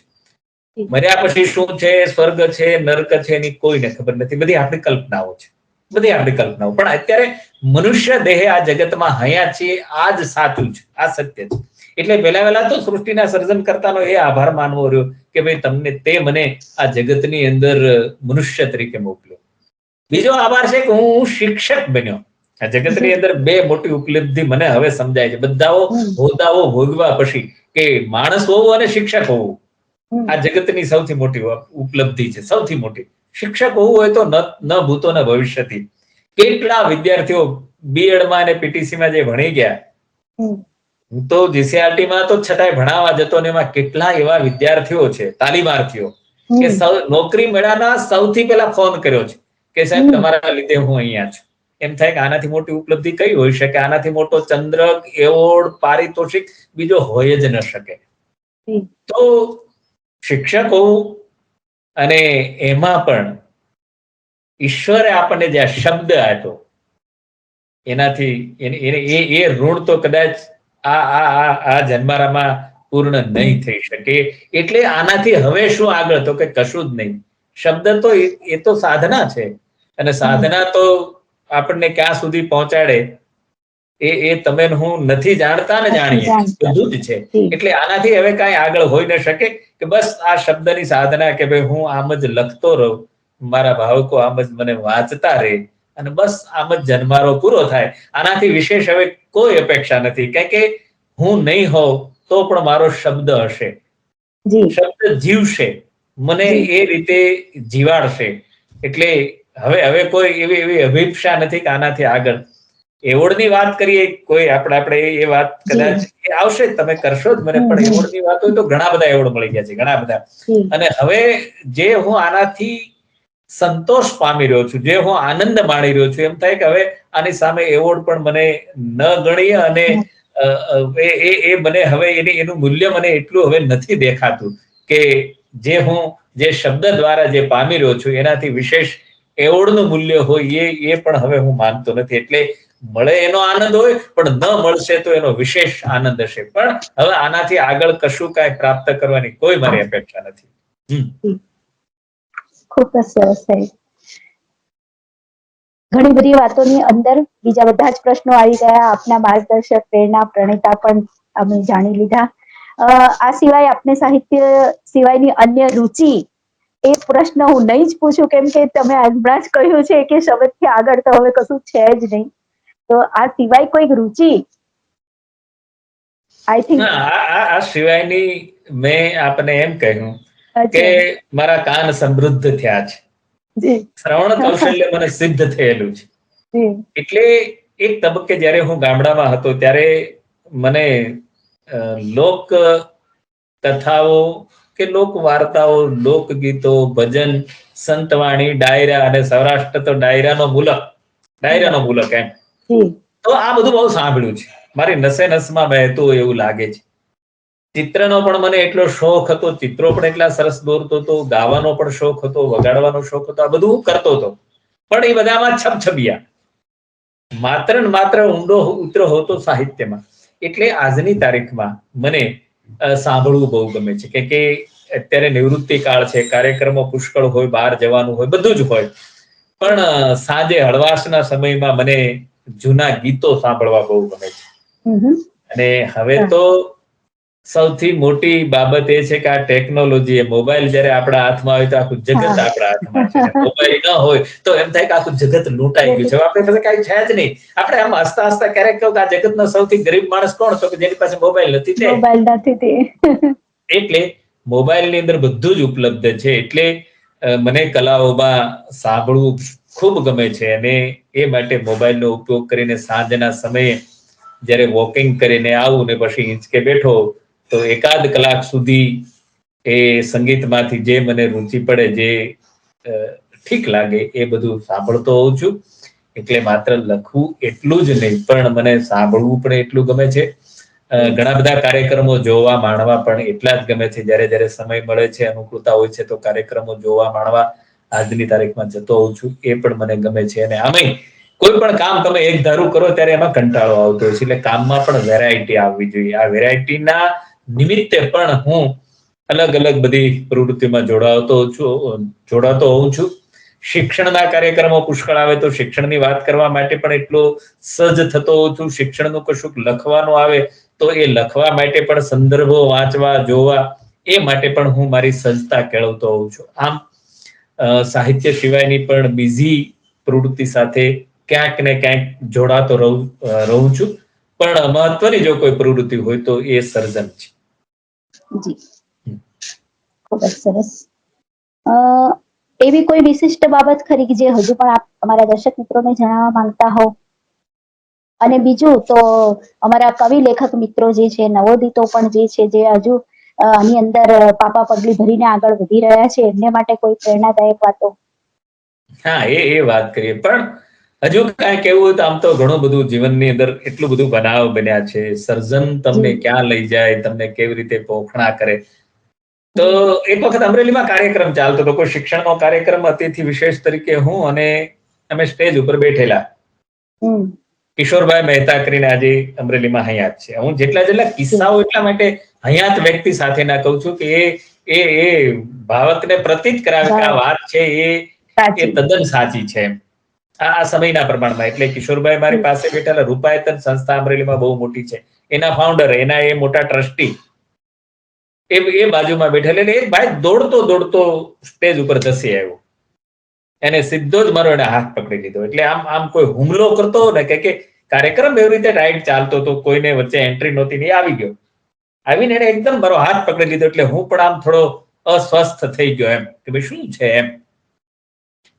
Speaker 2: મર્યા પછી શું છે, સ્વર્ગ છે, નર્ક છે, એની કોઈને ખબર નથી. બધી આપણી કલ્પનાઓ છે, બધી આપણી કલ્પનાઓ. પણ અત્યારે મનુષ્ય દેહ આ જગતમાં હયા છીએ, આ જ સાચું છે, આ સત્ય છે. એટલે પહેલા તો સૃષ્ટિના સર્જન કરતાનો એ આભાર માનવો રહ્યો કે ભાઈ તે મને આ જગતની અંદર મનુષ્ય તરીકે મોકલ્યો. બીજો આભાર છે કે હું શિક્ષક બન્યો. આ જગતની અંદર 2 મોટી ઉપલબ્ધિ મને હવે સમજાય છે, બધા હોદ્દાઓ ભોગવા પછી, કે માણસ હોવું અને શિક્ષક હોવું. આ જગતની સૌથી મોટી ઉપલબ્ધિ છે, સૌથી મોટી. શિક્ષક હોવું હોય તો ન ભૂતો ન ભવિષ્યથી. કેટલા વિદ્યાર્થીઓ BEdમાં અને PTCમાં જે ભણી ગયા, હું તો GCRTમાં તો છતાંય ભણાવવા જતો, ને એમાં કેટલા એવા વિદ્યાર્થીઓ છે, તાલીમાર્થીઓ, કે નોકરી મળ્યાના સૌથી પહેલા ફોન કર્યો છે કે સાહેબ તમારા લીધે હું અહીંયા છું. એમ થાય કે આનાથી મોટી ઉપલબ્ધિ કઈ હોઈ શકે? આનાથી મોટો ચંદ્રક, એવોર્ડ, પારિતોષિક બીજો હોય જ ન શકે. તો શિક્ષક હોવું, અને એમાં પણ ઈશ્વરે આપણને જે શબ્દ આપ્યો, એનાથી એ ઋણ તો કદાચ આ જન્મારામાં પૂર્ણ નહીં થઈ શકે. એટલે આનાથી હવે શું આગળ? તો કે કશું જ નહીં. શબ્દ તો એ તો સાધના છે, અને સાધના તો આપણને ક્યાં સુધી પહોંચાડે એ તમે હું નથી જાણતા ને જાણીએ, બધું જ છે. એટલે આનાથી હવે કાંઈ આગળ હોઈ ન શકે કે બસ આ શબ્દની સાધના, કે ભાઈ હું આમ જ લખતો રહું, મારા ભાવકો આમ જ મને વાંચતા રહે, અને બસ આમ જ જન્મારો પૂરો થાય. આનાથી વિશેષ હવે કોઈ અપેક્ષા નથી. કારણ કે હું નહીં હોઉં તો પણ મારો શબ્દ હશે, શબ્દ જીવશે, મને એ રીતે જીવાડશે. એટલે હવે કોઈ એવી અભિપ્સા નથી કે આનાથી આગળ. એવોર્ડની વાત કરીએ, કોઈ આપણે એ વાત કદાચ આવશે જ, તમે કરશો જ મને, પણ એવોર્ડની વાત હોય તો ઘણા બધા એવોર્ડ મળી ગયા છે, ઘણા બધા. અને હવે જે હું આનાથી સંતોષ પામી રહ્યો છું, જે હું આનંદ માણી રહ્યો છું, એમ થાય કે હવે આની સામે એવોર્ડ પણ મને ન ગણીએ, અને એ મને હવે એનું મૂલ્ય મને એટલું હવે નથી દેખાતું કે જે શબ્દ દ્વારા જે પામી રહ્યો છું એનાથી વિશેષ એવોર્ડનું મૂલ્ય હોય, એ પણ હવે હું માનતો નથી. એટલે મળે એનો આનંદ હોય, પણ ન મળશે તો એનો વિશેષ આનંદ હશે. પણ હવે આનાથી આગળ કશું કાંઈ પ્રાપ્ત કરવાની કોઈ મારી અપેક્ષા નથી.
Speaker 1: ખૂબ જ સરસ સાહેબ. ઘણી બધી વાતોની અંદર બીજા બધા જ પ્રશ્નો આવી ગયા. આપના માર્ગદર્શક, પ્રેરણા, પ્રણેતા પણ અમે જાણી લીધા. આ સિવાય આપને સાહિત્ય સિવાયની અન્ય રુચિ, એ પ્રશ્ન હું નહીં જ પૂછું, કેમ કે તમે હમણાં જ કહ્યું છે કે શબ્દથી આગળ તો હવે કશું છે જ નહીં. તો આ સિવાય કોઈક રુચિ, આઈ થિંક
Speaker 2: આ સિવાયની મેં આપને એમ કહ્યું કે
Speaker 1: અચ્છા
Speaker 2: મારા કાન સમૃદ્ધ થયા છે,
Speaker 1: જી
Speaker 2: શ્રવણ કૌશલ્ય મને સિદ્ધ થયેલું છે.
Speaker 1: જી
Speaker 2: એટલે એક તબક્કે જ્યારે હું ગામડામાં હતો ત્યારે મને લોક કથાઓ કે લોક વાર્તાઓ, લોકગીતો, ભજન, સંતવાણી, ડાયરા, અને સૌરાષ્ટ્ર તો ડાયરાનો મુલક એમ.
Speaker 1: જી
Speaker 2: તો આ બધું બહુ સાંભળ્યું છે, મારી નસે નસમાં બહેતું હોય એવું લાગે છે. ચિત્રનો પણ મને એટલો શોખ હતો, ચિત્રો પણ એટલા સરસ દોરતો હતો, ગાવાનો પણ શોખ હતો, વગાડવાનો શોખ હતો, આ બધું હું કરતો હતો. પણ એ બધામાં છબછબિયા, માત્ર ને માત્ર ઊંડો ઉતરો હોતો સાહિત્યમાં. એટલે આજની તારીખમાં મને સાંભળવું બહુ ગમે છે કે અત્યારે નિવૃત્તિ કાળ છે, કાર્યક્રમો પુષ્કળ હોય, બહાર જવાનું હોય, બધું જ હોય, પણ સાંજે હળવાશના સમયમાં મને જૂના ગીતો સાંભળવા બહુ ગમે છે. અને હવે તો સૌથી મોટી બાબત એ છે કે આ ટેકનોલોજી, મોબાઈલ જયારે આપણા હાથમાં હોય તો આખું જગત આપણા હાથમાં છે. મોબાઈલ ન હોય તો એમ થાય કે આખું જગત લૂંટાઈ ગયું છે. આપણે પાસે કઈ છે જ નહીં. આપણે આમ હસતા હસતા ક્યારેક કહું કે આ જગતનો સૌથી ગરીબ માણસ કોણ? તો કે જેની પાસે મોબાઈલ નથી તે. એટલે મોબાઈલની અંદર બધું જ ઉપલબ્ધ છે. એટલે મને કલાઓમાં સાંભળવું ખૂબ ગમે છે, અને એ માટે મોબાઈલનો ઉપયોગ કરીને સાંજના સમયે જ્યારે વોકિંગ કરીને આવું ને પછી હિંચકે બેઠો તો એકાદ કલાક સુધી એ સંગીતમાંથી જે મને રુચિ પડે, જે ઠીક લાગે, એ બધું સાંભળતો હોઉં છું. એટલે માત્ર લખવું એટલું જ નહીં, પણ મને સાંભળવું પણ એટલું ગમે છે. ઘણા બધા કાર્યક્રમો જોવા માણવા પણ એટલા જ ગમે છે. જ્યારે જ્યારે સમય મળે છે, અનુકૂળતા હોય છે, તો કાર્યક્રમો જોવા માણવા આજની તારીખમાં જતો હોઉં છું. એ પણ મને ગમે છે. અને આમેય કોઈ પણ કામ તમે એક ધારું કરો ત્યારે એમાં કંટાળો આવતો હોય છે. એટલે કામમાં પણ વેરાયટી આવવી જોઈએ. આ વેરાયટીના નિમિત્તે પણ હું અલગ અલગ બધી પ્રવૃત્તિમાં જોડાતો હોઉં છું. શિક્ષણના કાર્યક્રમો પુષ્કળ આવે તો શિક્ષણની વાત કરવા માટે પણ એટલો સજ્જ થતો હોઉં છું. શિક્ષણનું કશુંક લખવાનું આવે તો એ લખવા માટે પણ સંદર્ભો વાંચવા, જોવા, એ માટે પણ હું મારી સજ્જતા કેળવતો હોઉં છું. આમ સાહિત્ય સિવાયની પણ બીજી પ્રવૃત્તિ સાથે ક્યાંક ને ક્યાંક જોડાતો રહું છું. પણ મહત્વની જો કોઈ પ્રવૃત્તિ હોય તો એ સર્જન છે.
Speaker 1: જી, ખૂબ જ સરસ. એવી કોઈ વિશિષ્ટ બાબત ખરી કે જે હજુ પણ આપ અમારા દર્શક મિત્રોને જણાવવા માંગતા હો? અને બીજું તો અમારા કવિ લેખક મિત્રો જે છે, નવોદિતો પણ જે છે, જે હજુ આની અંદર પાપા પગલી ભરીને આગળ વધી રહ્યા છે, એમને માટે કોઈ પ્રેરણાદાયક વાતો?
Speaker 2: હા, એ વાત કરીએ. પણ હજુ કાંઈક એવું હોય તો આમ તો ઘણું બધું જીવનની અંદર એટલું બધું બનાવ બન્યા છે. સર્જન તમને ક્યાં લઈ જાય, તમને કેવી રીતે પોખણા કરે. તો એક વખત અમરેલીમાં કાર્યક્રમ ચાલતો હતો, કોઈ શિક્ષણનો કાર્યક્રમ, અતિથિ વિશેષ તરીકે હું, અને અમે સ્ટેજ ઉપર બેઠેલા. કિશોરભાઈ મહેતા કરીને આજે અમરેલીમાં હયાત છે. હું જેટલા કિસ્સાઓ એટલા માટે હયાત વ્યક્તિ સાથે ના કહું છું કે એ ભાવકને પ્રતીત કરાવે કે આ વાત છે એ તદ્દન સાચી છે. આ સમયના પ્રમાણમાં એટલે કિશોરભાઈ મારી પાસે બેઠેલા. રૂપાયતન સંસ્થા અમરેલીમાં બહુ મોટી છે, એના ફાઉન્ડર, એના એ મોટા ટ્રસ્ટી એ બાજુમાં બેઠેલા. એટલે એક ભાઈ દોડતો દોડતો સ્ટેજ ઉપર ધસી આવ્યો. એને સીધો જ મારો એને હાથ પકડી લીધો. એટલે આમ કોઈ હુમલો કરતો ને કે કાર્યક્રમ એવી રીતે રાઈટ ચાલતો હતો, કોઈને વચ્ચે એન્ટ્રી નહોતી, ને આવીને એને એકદમ મારો હાથ પકડી લીધો. એટલે હું પણ આમ થોડો અસ્વસ્થ થઈ ગયો, એમ કે ભાઈ શું છે એમ.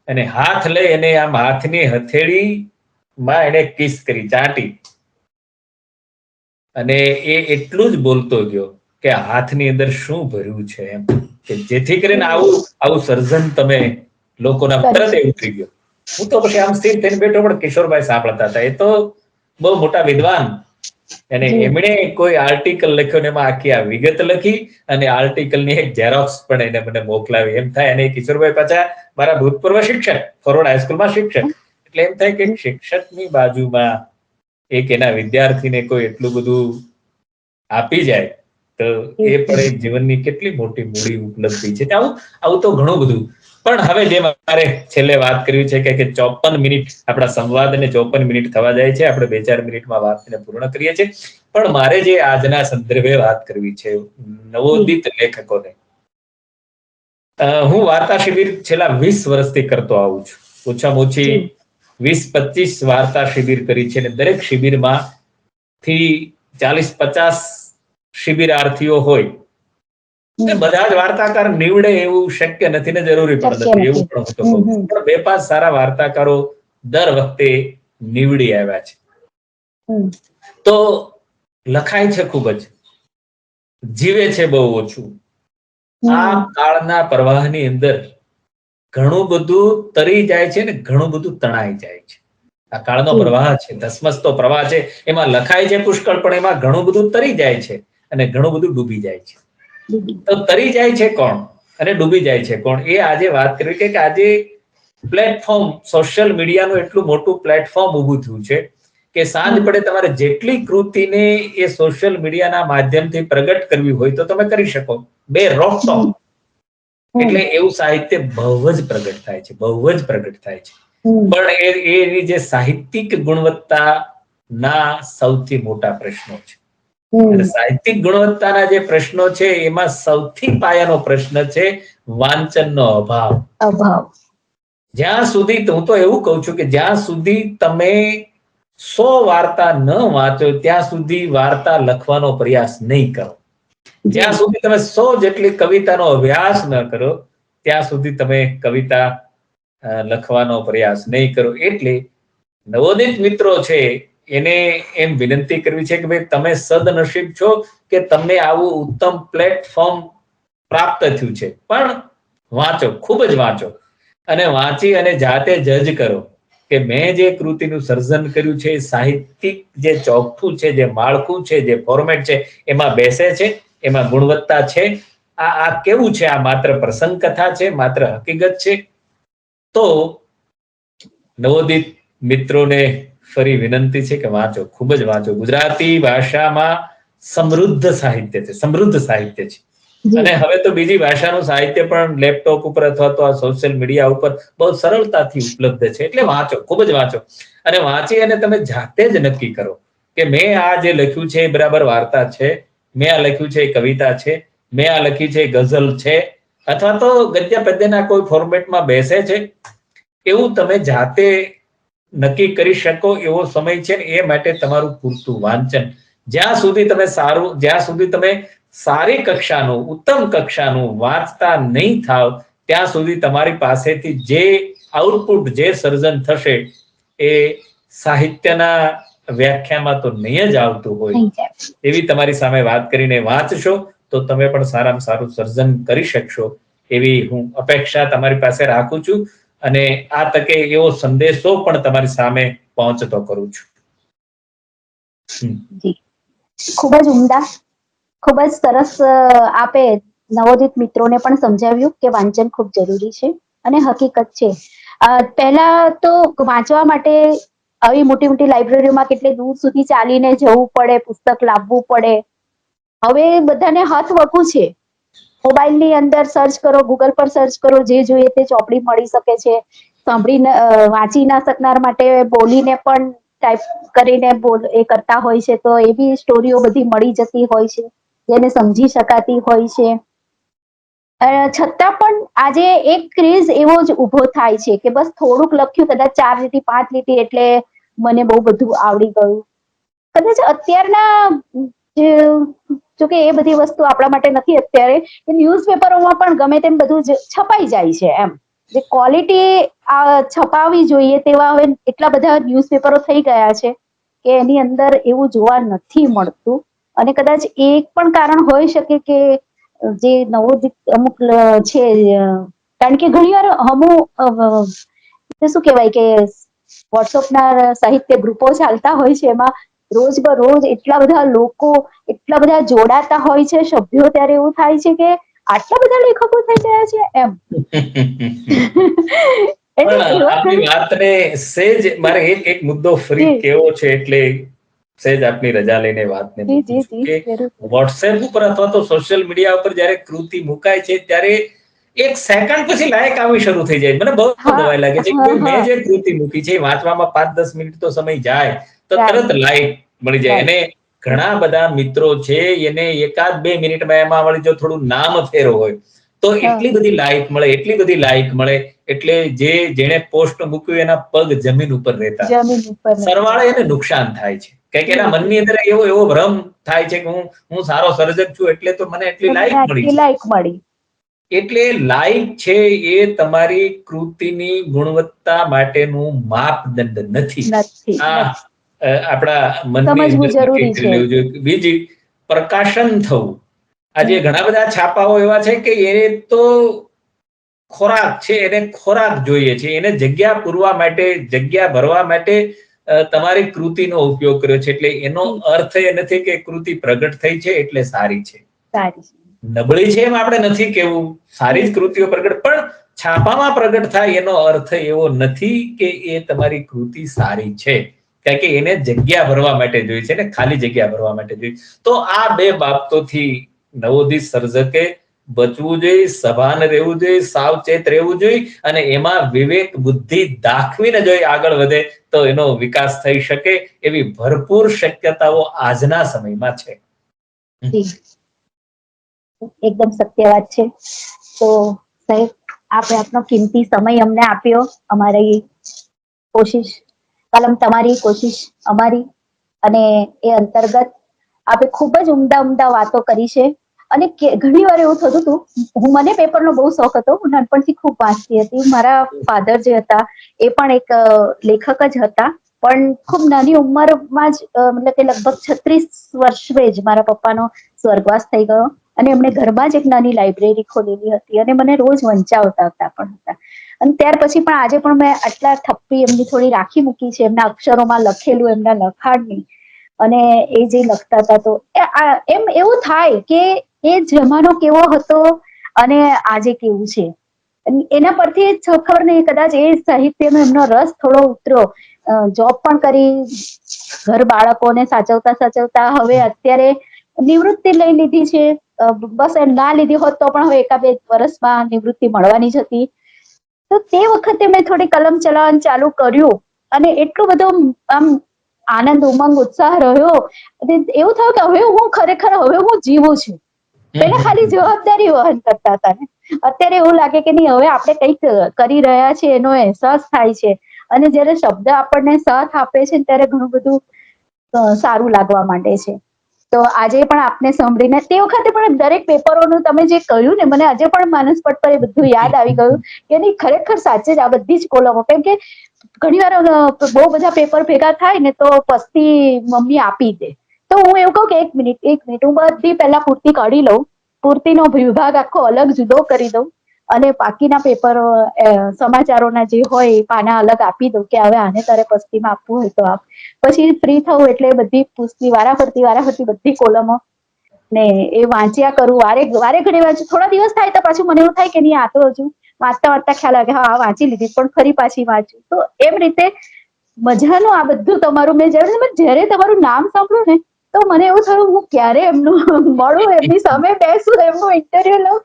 Speaker 2: અને હાથ લઈ અને આમ હાથની હથેળી માં એને કિસ કરી, ચાટી. અને એ એટલું જ બોલતો ગયો કે હાથની અંદર શું ભર્યું છે એમ, કે જેથી કરીને આવું સર્જન તમે લોકોના તરત એ ઉતરી ગયો. હું તો પછી આમ સ્થિર થઈને બેઠો, પણ કિશોરભાઈ સાંભળતા હતા. એ તો બહુ મોટા વિદ્વાન, અને એમણે કોઈ આર્ટિકલ લખ્યો ને એમાં આખી આ વિગત લખી, અને આર્ટિકલની એક ઝેરોક્સ પણ એને મને મોકલાવી. એમ થાય, અને કિશોરભાઈ પાછા મારા ભૂતપૂર્વ શિક્ષક, ફોરવર્ડ હાઈસ્કૂલમાં શિક્ષક. એટલે એમ થાય કે શિક્ષકની બાજુમાં એક એના વિદ્યાર્થીને કોઈ એટલું બધું આપી જાય તો એ પણ એક જીવનની કેટલી મોટી મૂડી ઉપલબ્ધિ છે. આવું તો ઘણું બધું. પણ હવે જે મારે છેલ્લે વાત કરવી છે કે 54 મિનિટ આપણા સંવાદને 54 મિનિટ થવા જાય છે. આપણે 2-4 મિનિટમાં વાતને પૂર્ણ કરીએ છીએ. પણ મારે જે આજના સંદર્ભે વાત કરવી છે, નવોદિત લેખકોને. હું વાર્તા શિબિર છેલ્લા 20 વર્ષથી કરતો આવું છું. ઓછામાં ઓછી 20-25 વાર્તા શિબિર કરી છે, અને દરેક શિબિરમાં થી 40-50 શિબિરાર્થીઓ હોય બધા જ વાર્તાકાર નીવડે એવું શક્ય નથી ને જરૂરી પણ નથી, એવું પણ હું તો કહું છું. પણ 2-5 સારા વાર્તાકારો દર વખતે નીવડી આવ્યા છે. તો લખાય છે ખૂબ જ, જીવે છે બહુ ઓછું. આ કાળના પ્રવાહની અંદર ઘણું બધું તરી જાય છે ને ઘણું બધું તણાઈ જાય છે. આ કાળનો પ્રવાહ છે, ધસમસતો પ્રવાહ છે, એમાં લખાય છે પુષ્કળ, પણ એમાં ઘણું બધું તરી જાય છે અને ઘણું બધું ડૂબી જાય છે. તો તરી જાય છે કોણ અને ડૂબી જાય છે કોણ, એ આજે વાત કરવી કે આજે પ્લેટફોર્મ, સોશિયલ મીડિયાનું એટલું મોટું પ્લેટફોર્મ ઊભું થયું છે કે સાંજ પડે તમારે જેટલી કૃતિને એ સોશિયલ મીડિયાના માધ્યમથી પ્રગટ કરવી હોય તો તમે કરી શકો, બે રોકટોક. એટલે એવું સાહિત્ય બહુ જ પ્રગટ થાય છે, બહુ જ પ્રગટ થાય છે. પણ એની જે સાહિત્યિક ગુણવત્તા ના સૌથી મોટા પ્રશ્નો છે. અને સાહિત્યિક ગુણવત્તાના જે પ્રશ્નો છે એમાં સૌથી પાયાનો પ્રશ્ન છે વાંચનનો અભાવ. જ્યાં સુધી, હું તો એવું કહું છું કે જ્યાં સુધી તમે 100 વાર્તા ન વાંચો ત્યાં સુધી વાર્તા લખવાનો પ્રયાસ નહીં કરો. જ્યાં સુધી તમે 100 જેટલી કવિતાનો અભ્યાસ ન કરો ત્યાં સુધી તમે કવિતા લખવાનો પ્રયાસ નહીં કરો. એટલે નવોદિત મિત્રો છે એને એમ વિનંતી કરવી છે કે ભાઈ તમે સદનસીબ છો કે તમને આવું ઉત્તમ પ્લેટફોર્મ પ્રાપ્ત થયું છે, પણ વાંચો, ખૂબ જ વાંચો અને વાંચી અને જાતે જજ કરો કે મેં જે કૃતિનું સર્જન કર્યું છે, સાહિત્યિક જે ચોકઠું છે, જે માળખું છે, જે ફોર્મેટ છે, એમાં બેસે છે, એમાં ગુણવત્તા છે. આ કેવું છે? આ માત્ર પ્રસંગ કથા છે, માત્ર હકીકત છે? તો નવોદિત મિત્રોને ફરી વિનંતી છે કે વાંચો, ખૂબ જ વાંચો. ગુજરાતી ભાષામાં સમૃદ્ધ સાહિત્ય છે, સમૃદ્ધ સાહિત્ય છે. અને હવે તો બીજી ભાષાનું સાહિત્ય પણ લેપટોપ ઉપર અથવા તો આ સોશિયલ મીડિયા ઉપર બહુ સરળતાથી ઉપલબ્ધ છે. એટલે વાંચો, ખૂબ જ વાંચો અને વાંચી અને તમે જાતે જ નક્કી કરો કે મેં આ જે લખ્યું છે એ બરાબર વાર્તા છે, મેં આ લખ્યું છે એ કવિતા છે, મેં આ લખી છે ગઝલ છે, અથવા તો ગદ્ય પદ્યના કોઈ ફોર્મેટમાં બેસે છે, એવું તમે જાતે નક્કી કરી શકો એવો સમય છે. એ માટે તમારું પૂરતું વાંચન, જ્યાં સુધી તમે સારી કક્ષાનું, ઉત્તમ કક્ષાનું વાંચતા નહીં થાવ ત્યાં સુધી તમારી પાસેથી જે આઉટપુટ, જે સર્જન થશે એ સાહિત્યના વ્યાખ્યામાં તો નહીં જ આવતું હોય. એવી તમારી સામે વાત કરીને વાંચશો તો તમે પણ સારામાં સારું સર્જન કરી શકશો એવી હું અપેક્ષા તમારી પાસે રાખું છું અને આ તકે એવો સંદેશો પણ તમારી સામે પહોંચતો કરું છું.
Speaker 1: ખૂબ જ ઉમદા, ખૂબ જ સરસ આપે નવોદિત મિત્રોને પણ સમજાવ્યું કે વાંચન ખૂબ જરૂરી છે અને હકીકત છે. પહેલા તો વાંચવા માટે આવી મોટી મોટી લાઇબ્રેરીઓમાં કેટલે દૂર સુધી ચાલીને જવું પડે, પુસ્તક લાવવું પડે. હવે બધાને હાથ વકું છે. મોબાઈલની અંદર સર્ચ કરો, ગૂગલ પર સર્ચ કરો, જે જોઈએ તે ચોપડી મળી શકે છે. સાંભળીને વાંચી ના શકનાર માટે બોલીને પણ ટાઈપ કરીને એ કરતા હોય છે, તો એવી સ્ટોરીઓ બધી મળી જતી હોય છે, જેને સમજી શકાતી હોય છે. છતાં પણ આજે એક ક્રેઝ એવો જ ઉભો થાય છે કે બસ થોડુંક લખ્યું, કદાચ 4 લીટી 5 લીટી એટલે મને બહુ બધું આવડી ગયું. કદાચ અત્યારના જોકે એ બધી વસ્તુ આપણા માટે નથી અત્યારે, કે ન્યૂઝપેપરોમાં પણ ગમે તેમ બધું છપાઈ જાય છે. એમ જે ક્વોલિટી છપાવી જોઈએ તેવા હવે એટલા બધા ન્યૂઝપેપરો થઈ ગયા છે કે એની અંદર એવું જોવા નથી મળતું. અને કદાચ એક પણ કારણ હોઈ શકે કે જે નવોદિત અમુક છે, કારણ કે ઘણી વાર શું કહેવાય કે વોટ્સઅપના સાહિત્ય ગ્રુપો ચાલતા હોય છે, એમાં રોજ બરોજ એટલા બધા લોકો, એટલા બધા જોડાતા હોય છે સભ્યો, ત્યારે એવું થાય છે કે આટલા બધા લેખકો થઈ ગયા છે એમ.
Speaker 2: આપની વાતને સેજ મારે એક મુદ્દો ફરી કેવો છે, એટલે સેજ આપની રજા લઈને વાતને મૂકું છું કે વોટ્સએપ ઉપર અથવા તો સોશિયલ મીડિયા ઉપર જયારે કૃતિ મુકાય છે ત્યારે 1 સેકન્ડ પછી લાયક આવી શરૂ થઈ જાય. મને બહુ નવાઈ લાગે છે કે મેં જે કૃતિ મૂકી છે વાંચવામાં 5-10 મિનિટ તો સમય જાય તો તરત લાયક મળી જાય. અને ઘણા બધા મિત્રો છે એને 1-2 મિનિટમાં એમાં વળી જો થોડું નામ ફેરો હોય તો એટલી બધી લાયક મળે, એટલી બધી લાયક મળે, એટલે જેણે પોસ્ટ મૂક્યું એના પગ જમીન ઉપર રહેતા, સરવાળે એને નુકસાન થાય છે. કારણ કે એના મનની અંદર એવો ભ્રમ થાય છે કે હું સારો સર્જક છું એટલે તો મને એટલી લાયક મળી. એટલે લાયક છે એ તમારી કૃતિની ગુણવત્તા માટેનું માપદંડ નથી. આ આપણા મનની અંદર બીજી પ્રકાશન થવું. આજે ઘણા બધા છાપાઓ એવા છે કે એ તો ખોરાક છે, એને ખોરાક જોઈએ છે, એને જગ્યા પૂરવા માટે, જગ્યા ભરવા માટે તમારી કૃતિનો ઉપયોગ કર્યો છે. એટલે એનો અર્થ એ નથી કે કૃતિ પ્રગટ થઈ છે એટલે સારી છે, નબળી છે એમ આપણે નથી કેવું. સારી જ કૃતિઓ પ્રગટ, પણ છાપામાં પ્રગટ થાય એનો અર્થ એવો નથી કે એ તમારી કૃતિ સારી છે, કારણ કે એને જગ્યા ભરવા માટે જોઈ છે ને, ખાલી જગ્યા ભરવા માટે જોઈ. તો આ બે બાબતોથી નવોદિત સર્જકે બચવું જોઈએ, સભાન રહેવું જોઈએ, સાવચેત રહેવું જોઈએ, અને એમાં વિવેક બુદ્ધિ દાખવીને જો આગળ વધે તો એનો વિકાસ થઈ શકે એવી ભરપૂર શક્યતાઓ આજના સમયમાં છે.
Speaker 1: એકદમ સત્ય વાત છે. તો સાહેબ, આપણે આપનો કિંમતી સમય અમને આપ્યો. અમારી કોશિશ, કલમ તમારી, કોશિશ અમારી, અને એ અંતર્ગત આપણે ખૂબ જ ઉમદા વાતો કરી છે. અને ઘણી વાર એવું થતું હતું, મને પેપરનો બહુ શોખ હતો, હું નાનપણથી ખૂબ વાંચતી હતી. મારા ફાધર જે હતા એ પણ એક લેખક જ હતા, પણ ખૂબ નાની ઉંમરમાં જ, મતલબ કે લગભગ 36 વર્ષે જ મારા પપ્પાનો સ્વર્ગવાસ થઈ ગયો. અને એમણે ઘરમાં જ એક નાની લાઇબ્રેરી ખોલેલી હતી અને મને રોજ વંચાવતા પણ હતા. અને ત્યાર પછી પણ આજે પણ મેં આટલા થપ્પી એમની થોડી રાખી મૂકી છે, એમના અક્ષરોમાં લખેલું, એમના લખાણની. અને એ જે લખતા હતા તો એમ એવું થાય કે એ જમાનો કેવો હતો અને આજે કેવું છે. એના પરથી ખબર નહીં, કદાચ એ સાહિત્યનો એમનો રસ થોડો ઉતર્યો. જોબ પણ કરી, ઘર બાળકોને સાચવતા હવે અત્યારે નિવૃત્તિ લઈ લીધી છે. બસ એમ ના લીધી હોત તો પણ હવે 1-2 વર્ષમાં નિવૃત્તિ મળવાની જ હતી. તો તે વખતે મેં થોડી કલમ ચલાવવાનું ચાલુ કર્યું અને એટલું બધું આમ આનંદ, ઉમંગ, ઉત્સાહ રહ્યો. એવું થયું કે હવે હું જીવું છું. પેલા ખાલી જવાબદારી વહન કરતા હતા ને, અત્યારે એવું લાગે કે નહીં, હવે આપણે કંઈક કરી રહ્યા છીએ એનો અહેસાસ થાય છે. અને જયારે શબ્દ આપણને સાથ આપે છે ત્યારે ઘણું બધું સારું લાગવા માંડે છે. તો આજે પણ આપને સાંભળીને, તે વખતે પણ દરેક પેપરોનું તમે જે કહ્યું ને, મને આજે પણ માનસ પટ પર એ બધું યાદ આવી ગયું કે નહીં, ખરેખર સાચે જ આ બધી જ કોલમો. કેમ કે ઘણી વાર બહુ બધા પેપર ભેગા થાય ને તો પસ્તી મમ્મી આપી દે. તો હું એવું કહું કે એક મિનિટ, હું બધી પહેલા પૂર્તિ કાઢી લઉં, પૂર્તિનો વિભાગ આખો અલગ જુદો કરી દઉં, અને બાકીના પેપરો, સમાચારોના જે હોય એ પાના અલગ આપી દઉં કે હવે આને તારે પસ્તીમાં આપવું હોય તો આપ. પછી ફ્રી થવું એટલે બધી પુસ્તકી વારાફરતી બધી કોલમો ને એ વાંચ્યા કરું. વારે ઘડી વાંચું. થોડા દિવસ થાય તો પાછું મને એવું થાય કે નહીં, આ તો હજુ વાંચતા ખ્યાલ આવે કે હા, વાંચી લીધી, પણ ફરી પાછી વાંચું. તો એમ રીતે મજાનું આ બધું તમારું. મેં જયારે તમારું નામ સાંભળ્યું ને તો મને એવું થયું, હું ક્યારે એમનું મળું, એમની સામે બેસું, એમનું ઇન્ટરવ્યુ લઉં.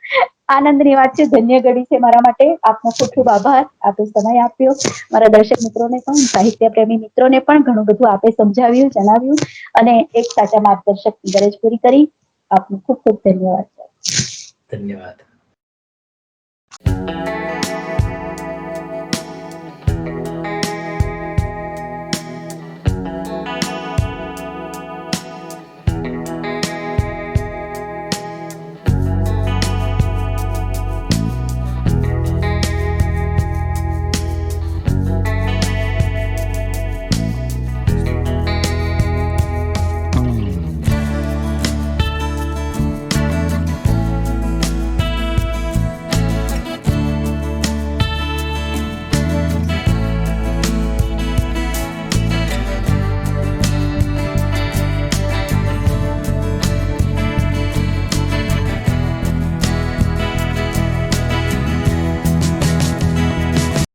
Speaker 1: આનંદની વાત છે, ધન્ય ઘડી છે મારા માટે. આપનો ખૂબ ખૂબ આભાર, આપે સમય આપ્યો. મારા દર્શક મિત્રોને પણ, સાહિત્ય પ્રેમી મિત્રોને પણ ઘણું બધું આપે સમજાવ્યું, જણાવ્યું, અને એક સાચા માર્ગદર્શકની ગરજ પૂરી કરી. આપનો ખૂબ ખૂબ ધન્યવાદ.
Speaker 2: ધન્યવાદ.